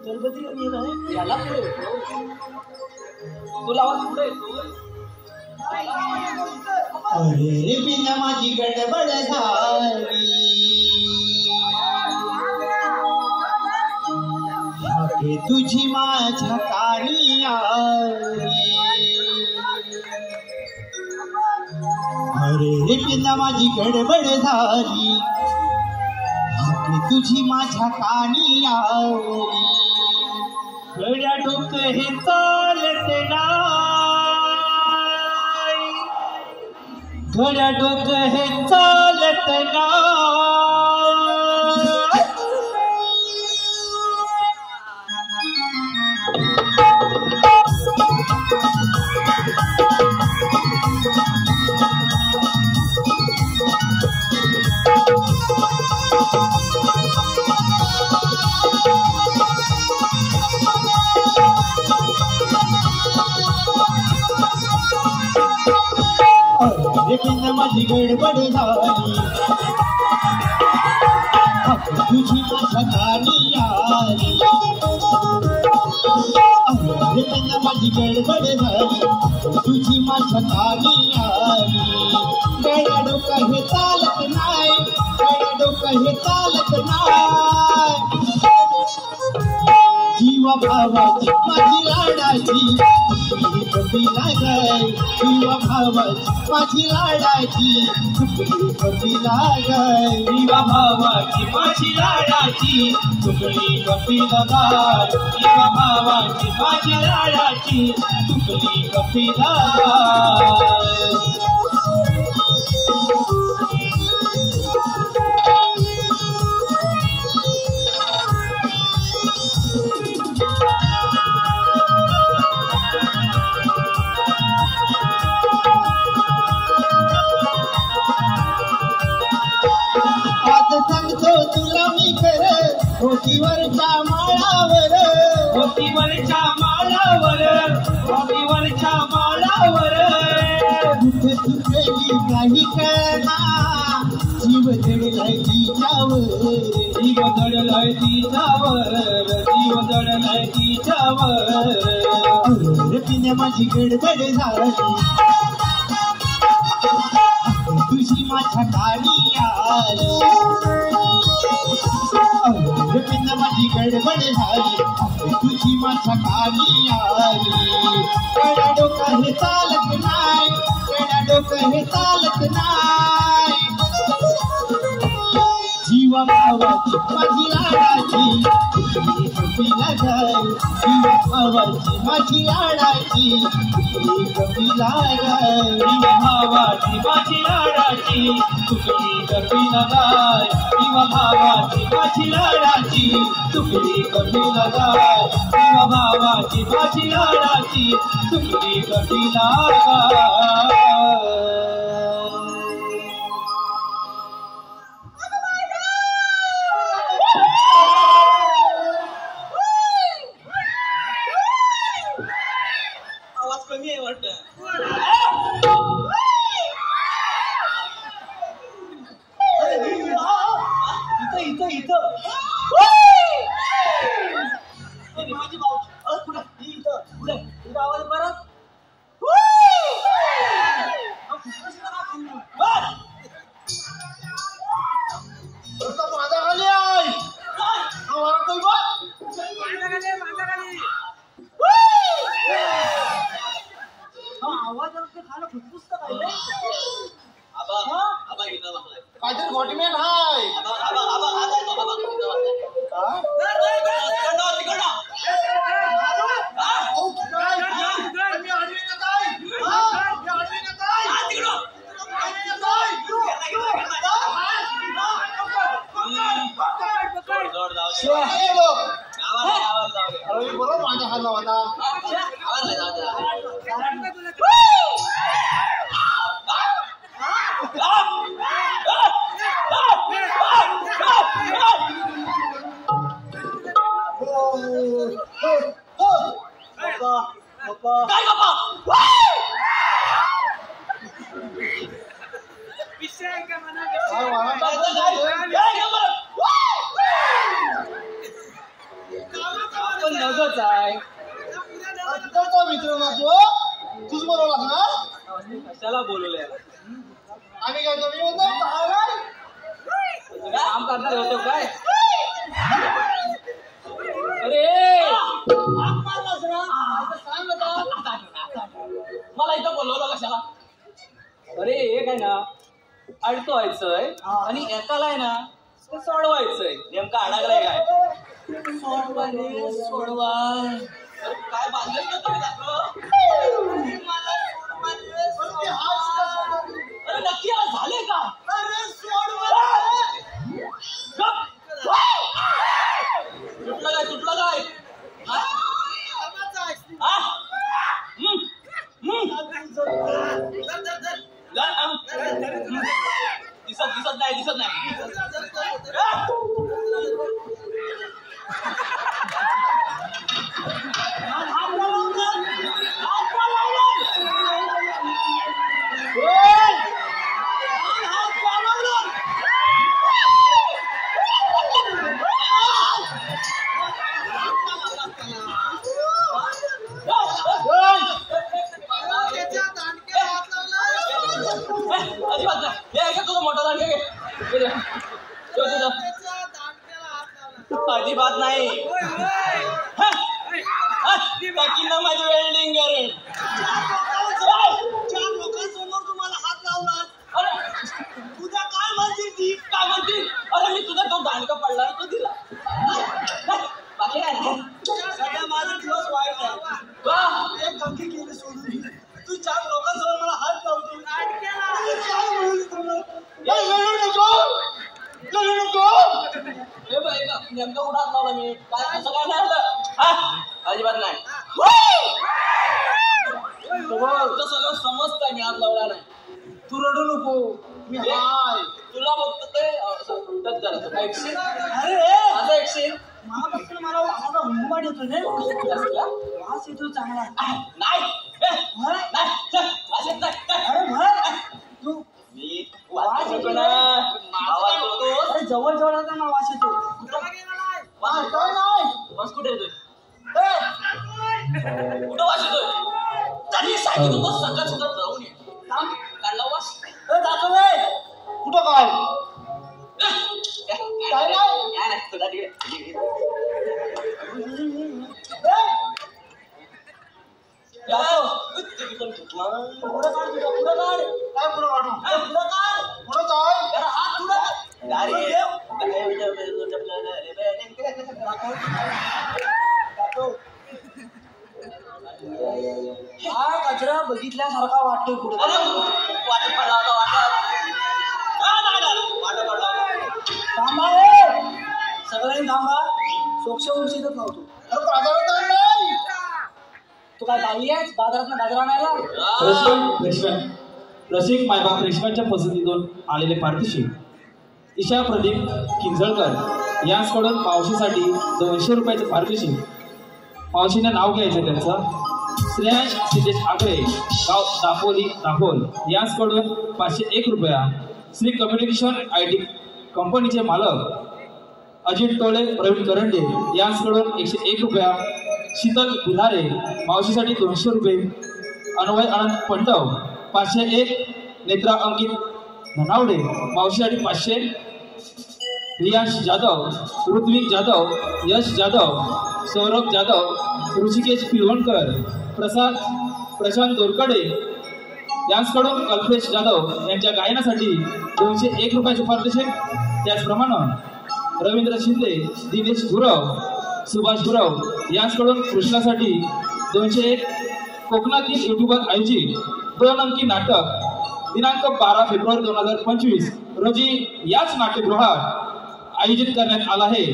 गणपती येत आहे. याला पुढे येतो, तुला आवाज पुढे येतो. अरे बिना माझी गडबड झाली. हाके तुझी माझ्या कानी आली. अरे बिना माझी गडबड झाली. हाके तुझी माझ्या कानी आली. गड्या डोकं हे चालत नाही. गड्या डोकं हे चालत नाही. बिना माझी गडबड झाली. तुझी माझ्या कानी आली. बिना माझी गडबड झाली. तुझी माझ्या कानी आली. गड्या डोकं हे चालत नाही. गड्या डोकं हे चालत नाही. जीवा भावाची माझी लाडाची तुकडी कमी लागाय. जीवा भावाची माझी लाडाची तुकडी कमी लागाय. जीवा भावाची माझी लाडाची तुकडी कमी लागाय. जीवा भावाची माझी लाडाची तुकडी कमी लागाय. सांगतो तुला मी खरं, होतीवरच्या माळावर. होतीवरच्या माळावर. होतीवरच्या माळावर. कुठे चुकली काही कळना. जीव दडलाय तिच्यावर. जीव दडलाय तिच्यावर. जीव दडलाय तिच्यावर. पिण्या माझी गडबड झाली. तुझी माझ्या कानी आली. बिना माझी गडबड झाली. तुझी माझ्या कानी आली. गड्या डोकं हे चालत नाही. गड्या डोकं हे चालत नाही. जीवा भावाची माझी लाडाची तुकडी कमी लागाय. जीवा भावाची माझी लाडाची तुकडी कमी लागाय. जीवा भावाची माझी लाडाची तुकडी कमी लागाय. जीवा भावाची माझी लाडाची सुखी कठीण गाय देवा भावाची माझी लाडाची सुखी कठीण गाय आवाज कमी आहे वाटतं इथं इथं माझी भाऊ कुठं इथं पुढे तुझा आवाज परत माझा खाली आहे आवाज खाणं फुसफुस काय काहीतरी घोटमेट हाय बरोबर माझ्या हात होता काय गप्पा पण नगच आहे मित्र ना तूच बरोबर लागणार कशाला बोलवलंय आम्ही काय कमी होतो काम करणार होतो काय अरे मला इथं बोलवलं कशाला अरे एक आहे ना अडतो व्हायचंय आणि एकाला आहे ना ते सोडवायचंय नेमका अडकलाय काय सोडवा काय बांधलं का तुम्ही अरे नक्की आज झाले का तुटलं काय दिसत नाही अजिबात नाही हे तुझं मोठा दांड अजिबात नाही माझी वेल्डिंग करेल 4 लोकांसमोर तुम्हाला हात लावला तुझा काय म्हणतील ती काय म्हणतील अरे मी तुझा तो दांडका पडला तो दिला बाकी काय सध्या माझा दिवस वाईट आहे एक धमकी केली सोडून तू 4 लोकांसमोर मला हात लावतो काय म्हणून तुला नेमकं उडात लावला मी काय असं काय नाही आलं अजिबात नाही तुझं सगळं समजतंय मी हात लावला नाही तू रडू नको मी हाय तुला बघतो ते टच करायचं ऍक्शन अरे ऍक्शन मला माझा हुंबाट येतो रे वास येतो चांगला नाही तू मी वास येतो ना आवाज येतो अरे जवळ जवळ आता ना वास येतो वास कुठे येतोय कुठं वास येतोय तरी सांगितलं तो सकाळ सकाळ जाऊन ये काढला वास जातो रे कुठं काय काय नाही तुला हा कचरा बघितल्यासारखा वाटतोय कुठे वाटत पडला होता वाटत थांबा सगळ्यांनी थांबा सोक्ष उंचीतच नव्हतो. अरे बाजारात नाही. तू काय चालली आहेस बाजारात गाजर आणायला? रसिक मायबाप रेशमाच्या पसंतीतून आलेले पारितोषिक ईशा प्रदीप किंजळकर यांच्याकडून मावशीसाठी 200 रुपयाचं पारितोषिक. मावशीनं नाव घ्यायचं त्यांचं. श्रेयांश सिद्धेश आगळे गाव दापोल यांच्याकडून 501 रुपया. श्री कम्युनिकेशन IT कंपनीचे मालक अजित टोळे प्रवीण करंडे यांच्याकडून 101 रुपया. शीतल बुधारे मावशीसाठी 200 रुपये. अन्वय आनंद पंडव 501. नेत्रा अंकित धनावडे मावशीसाठी 500. रियांश जाधव, ऋत्विक जाधव, यश जाधव, सौरभ जाधव, ऋषिकेश पिलवणकर, प्रशांत दोरकडे यांच्याकडून कल्पेश जाधव यांच्या गायनासाठी 201 रुपयाचे पारितोषिक. त्याचप्रमाणे रवींद्र शिंदे, दिनेश गुरव, सुभाष गुरव यांच्याकडून कृष्णासाठी 201. कोकणातील युट्यूबर आयोजित 2 अंकी नाटक दिनांक 12 फेब्रुवारी 2025 रोजी याच नाट्यगृहात आयोजित करण्यात आला आहे.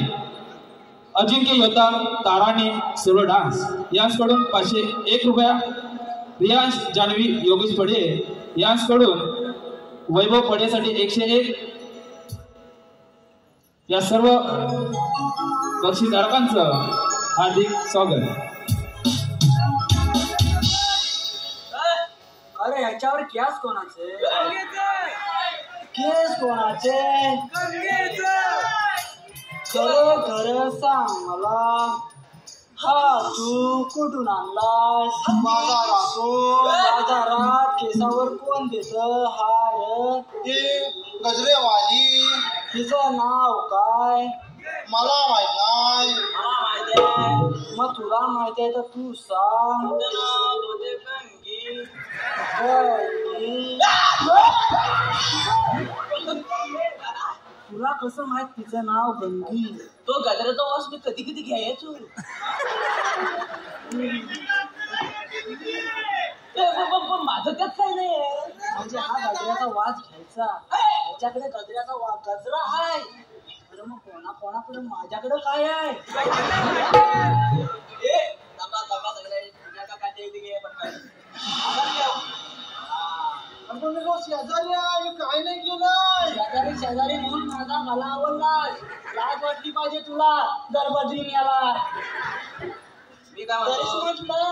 अजिंक्य योद्धा ताराने सोलो डान्स यांच्याकडून 501 रुपया. रियांश जान्हवी योगेश पडे यांच्याकडून वैभव पडेसाठी 101. या सर्व बक्षीसधारकांचं हार्दिक स्वागत. अरे ह्याच्यावर केस कोणाचे? केस कोणाचे? खरं खरं सांग मला, हा तू कुठून आणलास? बाजारात केसावर कोण देत हार? ती गजरेवाली. तिचं नाव काय? मला माहित नाही. मग तुला माहिती आहे तर तू सांग. तुला कसं माहित तिचं नाव गंगी? तो गजराचा वास मी कधी कधी घ्यायचो. माझं त्यात काय नाही. म्हणजे हा गजऱ्याचा वास घ्यायचा, ह्याच्याकडे गजऱ्याचा गजरा आहे. अरे मग कोणाकडे माझ्याकडे काय आहे? शेजारी आहे, काय नाही केलं. शेजारी म्हणून माझा मला आवडला. लाज वाटली पाहिजे तुला दरबद्री याला. मी काय म्हणतो तुला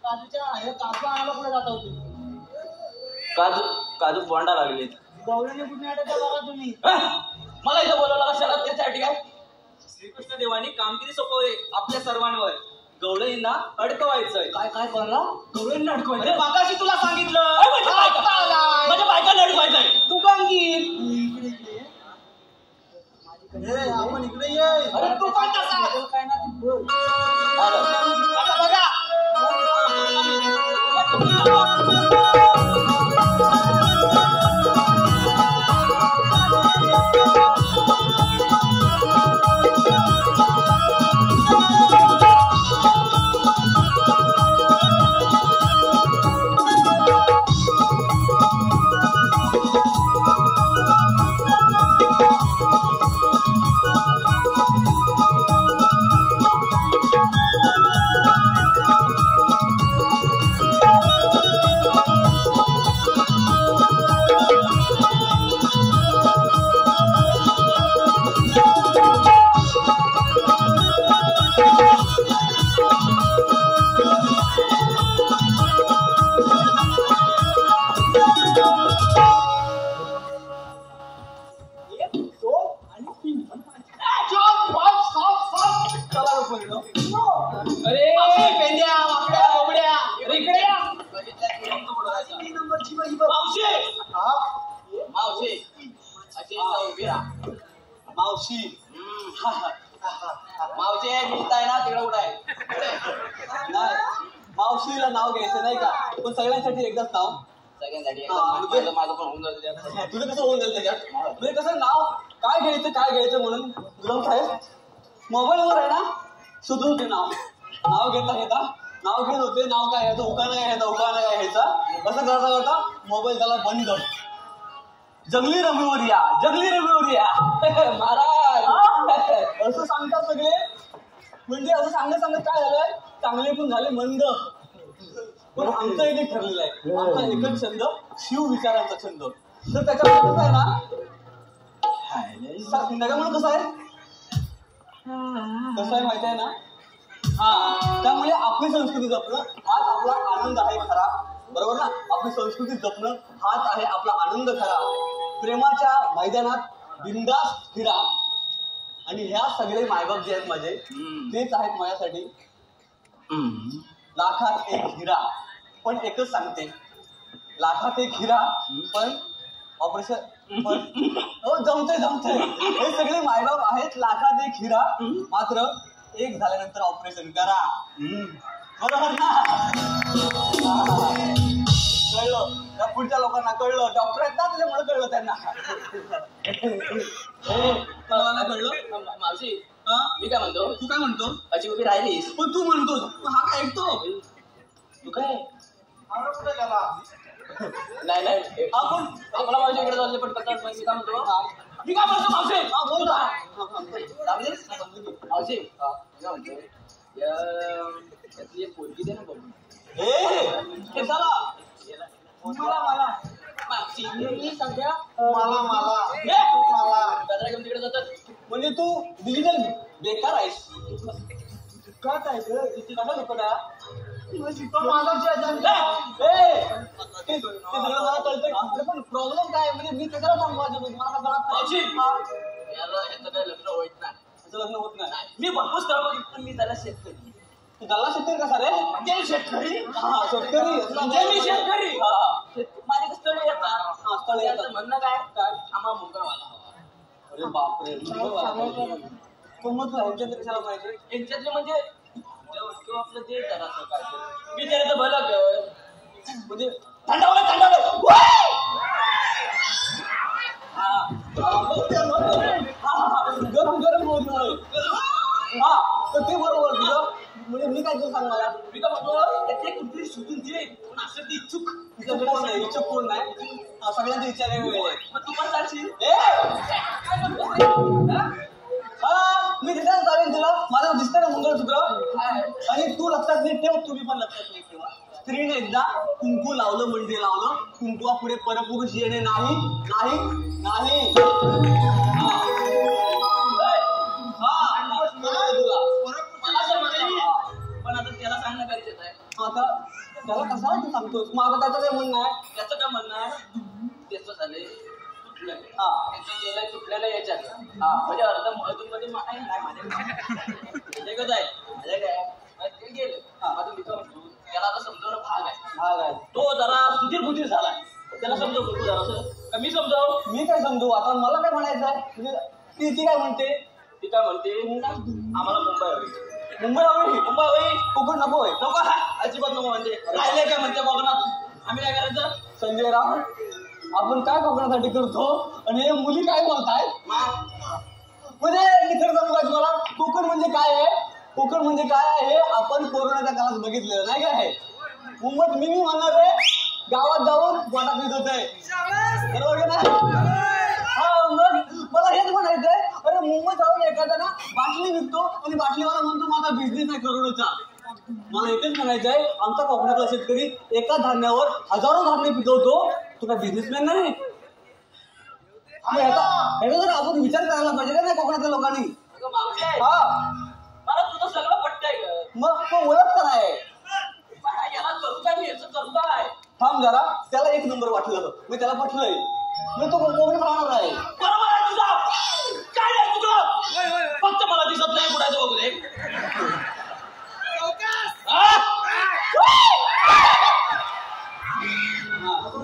काजूच्या हे काजू आणायला कुठे जाता होती? काजू बोंडा लागले. गवळीने कुठे अडकता बघा तुम्ही? मला इथं बोलावलं कशाला? त्यासाठी काय श्रीकृष्ण देवानी कामगिरी सोपवले आपल्या सर्वांवर. गवळींना अडकवायचंय. काय काय करला? गवळींना अडकवायचं? अरे मागाशी तुला सांगितलं माझ्या बायकाला अडकवायचंय. तू कामगीर आपण इकडे ये. अरे तू पण तसा काय ना तू बोल. आता बघा मावशीला नाव घ्यायचं नाही का? पण सगळ्यांसाठी एकदाच नाव. माझं पण होऊन जातं. तुझं कसं होऊन जाईल त्याच्यात? म्हणजे कसं नाव काय घ्यायचं म्हणून गुलाम साहेब मोबाईलवर आहे ना सुधू होते नाव घेत होते. नाव काय घ्यायचं, उखाणा काय घ्यायचा. असं करता मोबाईल त्याला बंद. जंगली रमेवर या महाराज असं सांगतात सगळे. म्हणजे असं सांगत काय झालंय, चांगले पण झाले मंद. पण आमचं एक ठरलेलं आहे, आमचा एकच छंद शिव विचारांचा छंद. तर त्याच्यामुळे कसं आहे ना, त्याच्यामुळे कसं आहे माहिती आहे ना, त्यामुळे आपली संस्कृती जपणं हाच आपला आनंद आहे खरा. बरोबर ना? आपली संस्कृती जपणं हाच आहे आपला आनंद खरा. प्रेमाच्या मैदानात बिनधास्त फिरा. आणि ह्या सगळे मायबाप जे आहेत माझे, तेच आहेत माझ्यासाठी लाखात एक हिरा. पण एकच सांगते, लाखात एक हिरा पण ऑपरेशन जमतंय. हे सगळे मायबाप आहेत लाखात एक हिरा, मात्र एक झाल्यानंतर ऑपरेशन करा. बरोबर ना? कळलं? त्या पुढच्या लोकांना कळलं, डॉक्टर आहेत ना त्याच्यामुळे कळलं त्यांना. कळलं मावशी मी काय म्हणतो, तू काय म्हणतो? अशी उभी राहिलीस पण तू म्हणतो, हा काय ऐकतो तू काय कुठे गेला? नाही आपण आपला माझ्याकडे चालले पण करतात. मी काय म्हणतो मावशी बोल ना. मावशी त्यातली एक पोरगी दे ना बघ. हे चला मला मावशी मी सध्या गजरा घेऊन तिकडे जातात. म्हणजे तू डिजिटल बेकार आहेस का? काय कसं लोकं ते सगळं मला कळतंय, पण प्रॉब्लेम काय म्हणजे मी कशाला सांगू? मला काय लग्न होत नाही, लग्न होत नाही. मी भरपूर स्थळ बघितलं पण मी त्याला शेतकरी. तू त्याला शेतकरी कसा रे? ते शेतकरी हा शेतकरी म्हणजे मी शेतकरी. माझे स्थळ येतात, स्थळ येतात. म्हणणं काय आम्हाला मुंबईवाला. अरे बापरे, पण मग तू ह्यांच्यात कशाला पाहिजे? यांच्यातले म्हणजे आपलं ते जरासं काय मी त्याला भलं कर म्हणजे थंडावलं गरम होत नाही. हा तर ते बरोबर तुझं. म्हणजे मी काय तुला सांग मला, मी काय म्हणतो ते कुठली शोधून दे पण असं ती इच्छुक कोण नाही, इच्छुक कोण नाही. सगळ्यांची इच्छा वेगवेगळी आहे. मग तू पण चालशील. मी दिसायला चालेल तुला, माझं दिसतंय ना मंगळसूत्र. आणि तू लक्षात नाही ठेव, तुम्ही पण लक्षात नाही ठेवा, स्त्रीने एकदा कुंकू लावलं म्हणजे लावलं, कुंकुवा पुढे परपुरुष येणे नाही. पण आता त्याला सांगणं गरजेचं आहे. आता त्याला कसा तू सांगतोस? मग आता त्याचं काय म्हणणं आहे? त्याचं काय म्हणणं आहे, त्याचं झालंय तुटलेलं याच्यात म्हणजे अर्ध महत्वामध्ये नाही माझ्या कसं आहे काय ते गेलं. माझं मित्र म्हणतो त्याला आता समजवणं भाग आहे. तो जरा सुधीर झालाय, त्याला समजव जरा. मी समजाव. मी काय समजू? आता मला काय म्हणायचं आहे म्हणजे ती काय म्हणते? ती काय म्हणते आम्हाला मुंबई हवी. कोकण नको आहे. नको अजिबात नको म्हणते. राहिले काय म्हणते कोकणात आम्ही काय करायचं? संजय राव, आपण काय कोकणासाठी करतो आणि हे मुली काय बोलताय? म्हणजे मी खरं सांगू काय तुम्हाला, कोकण म्हणजे काय आहे? कोकण म्हणजे काय आहे आपण कोरोनाच्या काळात बघितलेलं नाही काय? मुंबईत मी म्हणणार आहे गावात जाऊन पोटात पित होतंय. बरोबर ना? हा मग मला हेच म्हणायचंय, अरे मुंबईत जाऊन एखादा ना बाटली विकतो आणि बाटलीवाला म्हणतो माझा बिझनेस आहे करोडोचा. मला एकच म्हणायचंय, आमचा कोकणातला शेतकरी एका धान्यावर हजारो धान्य पिकवतो. तू काय बिझनेसमॅन नाही? ह्याचा जर आपण विचार करायला पाहिजे का नाही कोकणातल्या लोकांनी? मला तुझं सगळं पटतंय. मग तो ओळख काय? याला करताय. थांब जरा, त्याला एक नंबर वाटलं, मी त्याला पटलंय. मी तो कोकणात राहणार आहे. बरोबर आहे तुझं. काय आहे तुझं? फक्त मला दिसत नाही कुठे बघू दे.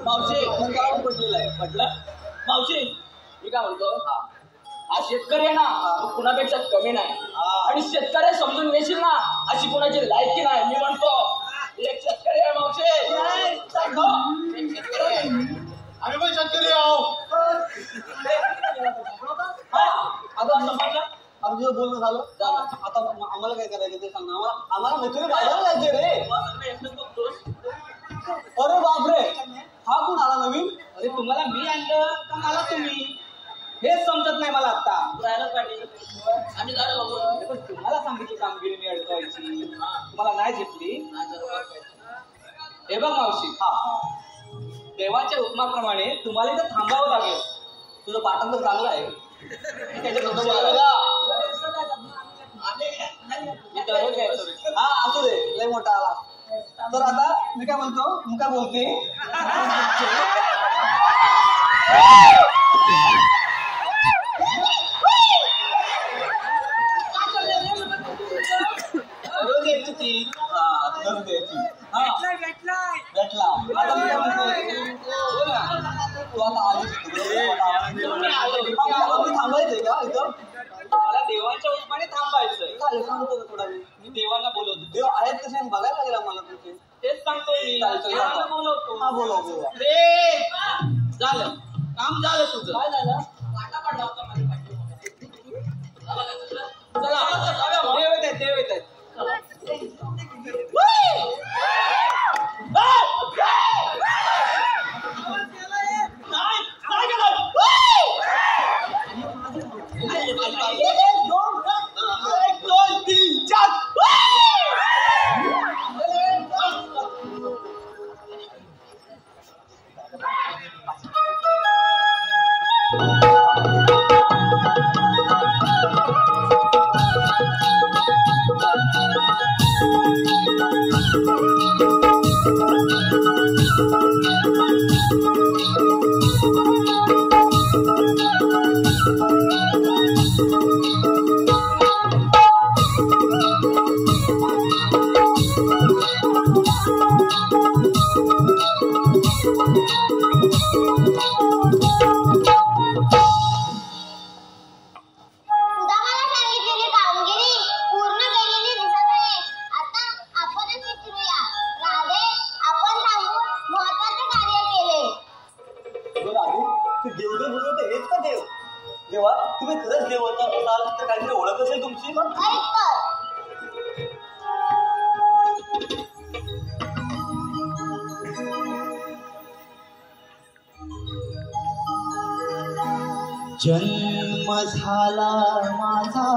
मावशी पटलेलं आहे. म्हटलं मावशी मी काय म्हणतो, हा शेतकरी आहे ना तो कुणापेक्षा कमी नाही. आणि शेतकरी समजून घेशील ना अशी कुणाची लायकी नाही. मी म्हणतो एक शेतकरी आहे मावशी. आम्ही पण शेतकरी आहोत. आता तुझं बोलणं झालं, आता आम्हाला काय करायचं ते सांग. आम्हाला मैत्री बाहेर जायचे रे. अरे बापरे, हा कोण आला नवीन? अरे तुम्हाला मी आणलं का मला तुम्ही? हेच समजत नाही मला आता. राहायलाच पाहिजे आणि झालं बघू. पण तुम्हाला सांगितली कामगिरी मी अडकवायची, तुम्हाला नाही झेपली. हे बघ मावशी, देवाच्या हुकमाप्रमाणे तुम्हाला इथं थांबावं लागेल. तुझं पाठांतर चांगलं आहे. हा असू दे, लय मोठा आला. तर आता मी काय म्हणतो, तू काय बोलते? रोज यायची ती. रोज यायची. भेटला. आता मी काय म्हणतो, तू आता आलीस, थांबायचंय का इथं? मला देवाच्या हुकमाने थांबायचंय. थोडा वेळ मी देवांना बोलवतो. देव आहेत कसे बघायला लागेल मला तुमचे. तेच सांगतोय मी, देवांना बोलवतो. हा बोलव. रे झालं काम झालं तुझं. काय झालं? वाटा पडला होता माझ्या चला देव येत आहेत, देव येत आहेत. देवा तुम्ही खरंच देव होता असाल तर काहीतरी ओळख असेल तुमची. जन्म झाला माझा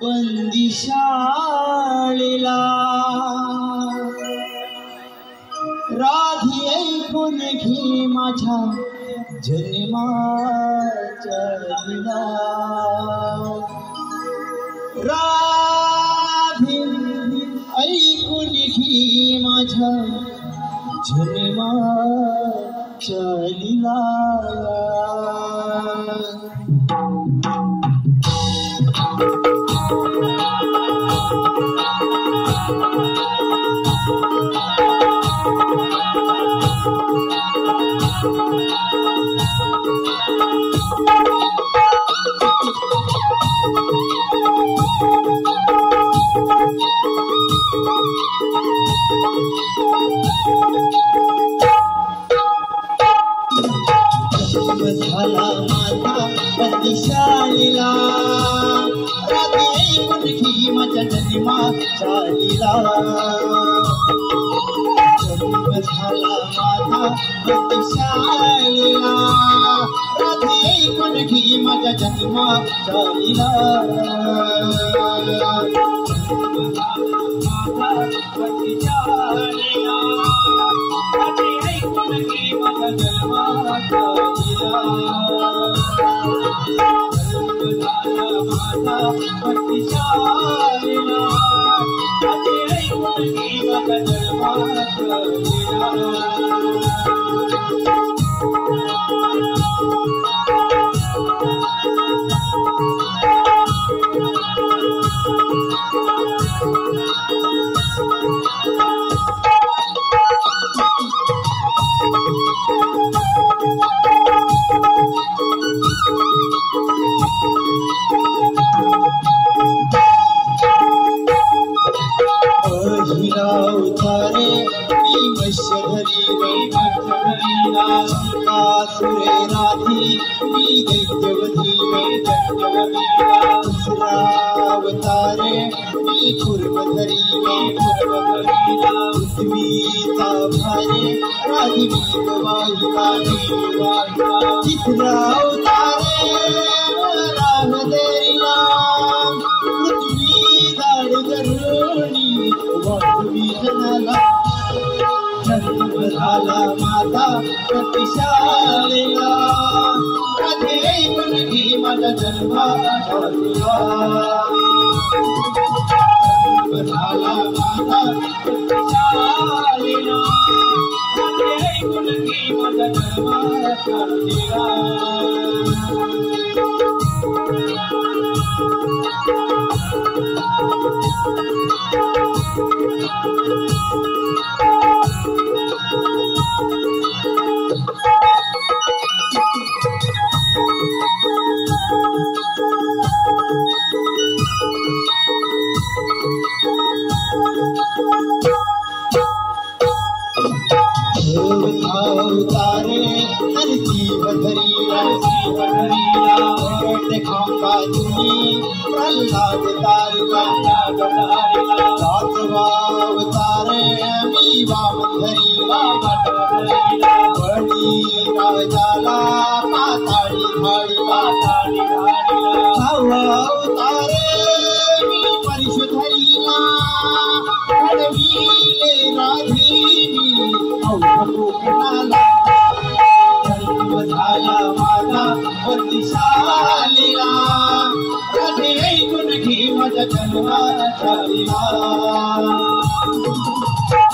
बंदिशाळेला, राधी ऐकून घे माझ्या जन्माच्या लीला. राधी ऐकून घे माझ्या जन्माच्या लीला. झाला माझा बंदिशाळेला, राधी ऐकून घे माझ्या जन्माच्या लीला. जन्म झाला माझा बंदिशाळेला, राधी ऐकून घे माझ्या जन्माच्या लीला. उतारे मी मशहरी रे मशहरी अवतारे मी कुर्मधरीला पृथ्वीचा भारे राधिवी वाहिला चित्रा अवतारे रामदेरीला पृथ्वी दाड गरुणी वाढवी जनाला जन्म झाला माझा प्रतिशालेला राधे ऐकून घे माझा जन्माचा दिवा जन्म झाला माझा प्रतिशालेला राधे ऐकून घे माझा जन्माचा दिवा अवतारे नरसिंह धरीला खांबा तुम्ही प्रल्हाद तारिला सातवा अवतारे मी वामन धरीला बळी राजाला पाताळी धाडीला सहावा अवतारे मी परिशु धरीला घडविले राधी मी औषधोपणाला जन्म झाला माझा प्रतिशालीला राधे ऐकून घे माझ्या जन्माचा दिवा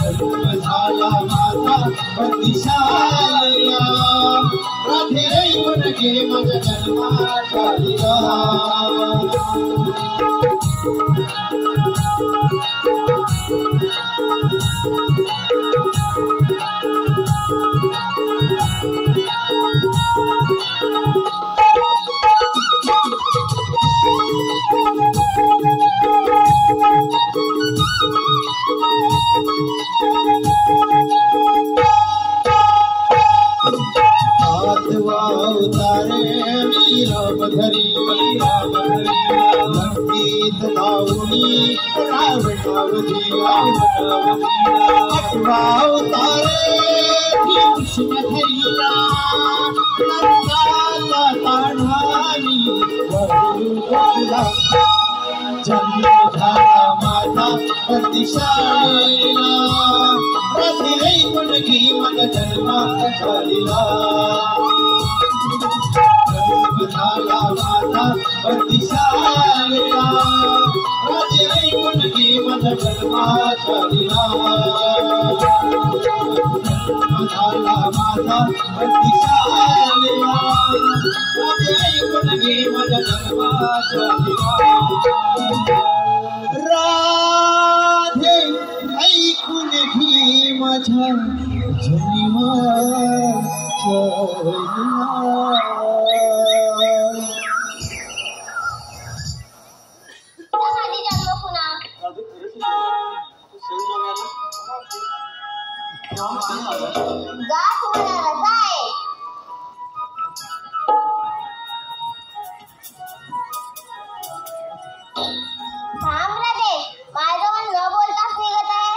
जन्म झाला माझा प्रतिशालीला राधे ऐकून घे माझ्या जन्माचा दिवा अवतारे मी रामधरी लंकेत लावणी रावणावधी आठवा अवतारे मी कृष्ण धरीला लंकाचा ताढानी वरुला जन्म झाला माझा प्रतिशालीला राधे ऐकून घे माझ्या जन्माचा दिवा जन्म झाला माझा प्रतिशालीला राधे ऐकून घे माझ्या जन्माचा दिवा जन्म झाला माझा प्रतिशालीला राधे ऐकून घे माझ्या जन्माचा दिवा राधे ऐकून घे माझ्या जन्माचा माझी जन्म पुन्हा जा तुम्हाला जाय थांब राधे माझ्याजवळ न बोलताच निघत आहे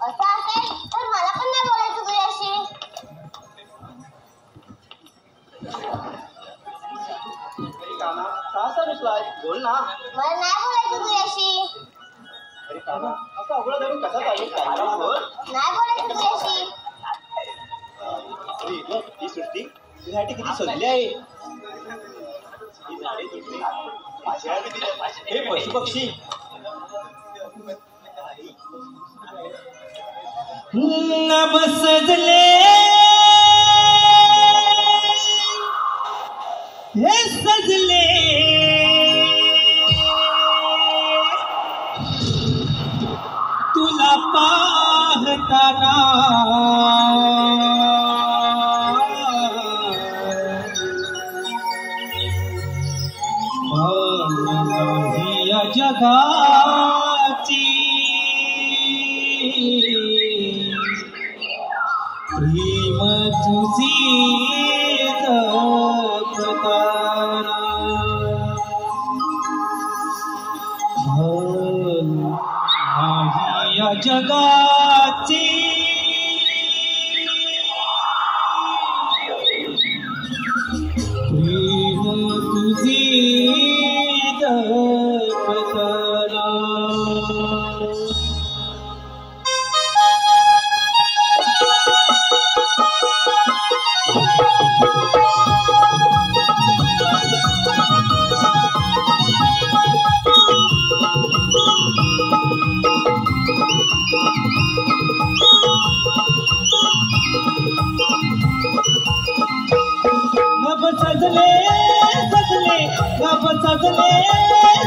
असं असेल तर मला पण नाही बोलायचं तुझ्याशी बोल ना मला नाही बोलायचं तुझ्याशी असं अवघड धरून कसा चालेल बोल नाही बोलायचं तुझ्याशी ही सृष्टी तुझ्यासाठी किती सजली आहे ही झाडे तुटली हे पशु पक्षी नभ सजले हे सजले तुला पाहताना या जगाची प्रेम तुझी जगाची प्रेम तुझी दर्पणा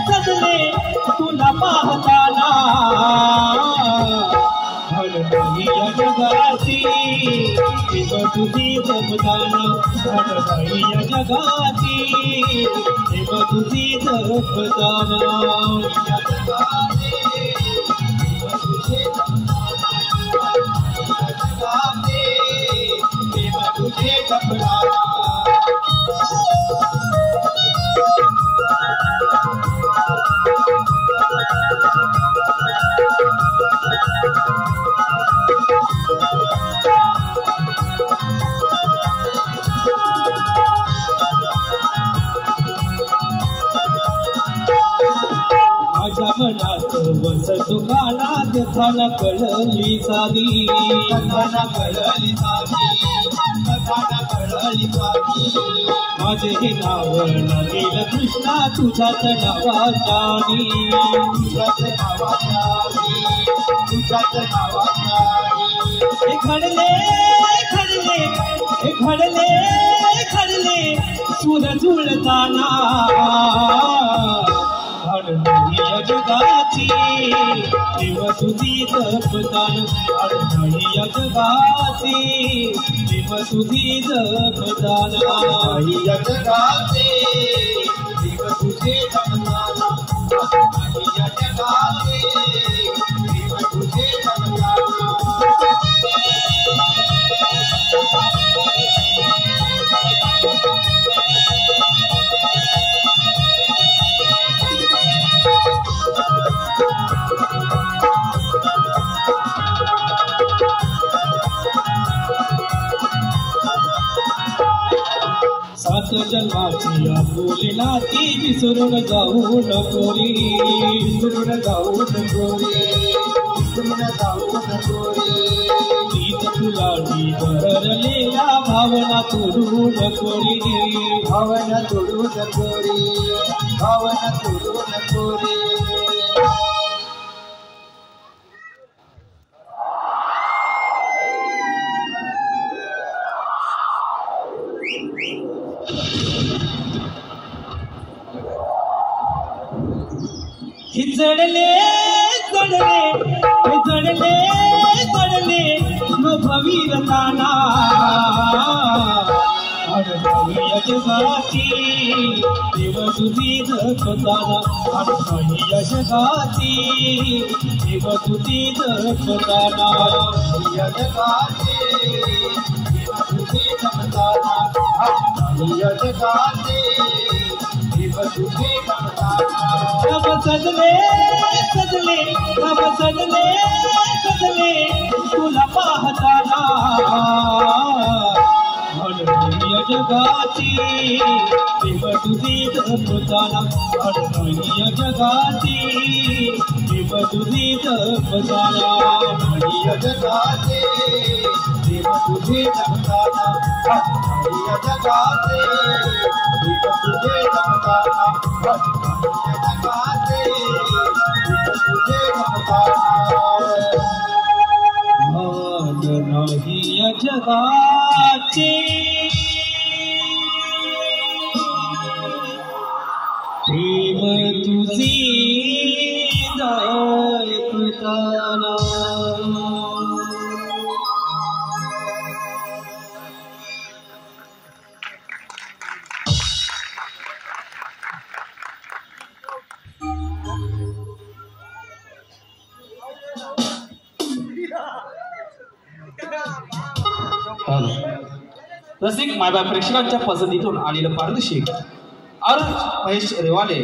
सजले तुला पाहताना घडली या जगाची प्रेम तुझी जपताना घडली या जगाची प्रेम तुझी जपताना प्रेम तुझे जपताना माझ्या मनात वस दुकानात खाना कळली साधी कथाना कळली साधी कथाना कळली साधी माझे हे नाव लागेल कृष्णा तुझ्याच नावाचानी तुझ्याच नावाचानी तुझ्याच नावाचानी हे घडले घडले हे घडले घडले सूर जुळताना घडली या जगाची देव तुझी जपताना घडली या जगाची देव तुझी जपताना या जगाचे देव तुझे जपताना या जगाचे देव तुझे जपताना सात जन्माची आपुली नाती विसरून जाऊ नकोरी विसरून जाऊ नकोरी विसरून जाऊ नकोरी तीच तुला भरलेल्या भावना तोडू नकोरी भावना तोडू नकोरी भावना तोडू नकोरी जडले जडले जडले जडले भवीरताना अडकली या जगाची देव तुझी जपताना अडकली या जगाची देव तुझी जपताना या जगाचे देव तुझे जपताना या जगाचे देव तुझे जपताना अब सजले सजले अब सजले सजले तुला पाहताना घडली या जगाची देव तुझी जपताना घडली या जगाची देव तुझी जपताना या जगाचे देव तुझे जपताना या जगाचे देव तुझे जपताना जगाचे देव तुझे जपताना भान नाही या जगाचे प्रेम तुझी जपताना रसिक मायबा प्रेक्षकांच्या पसंतीतून आलेलं पारदर्शक अरुण महेश रेवाले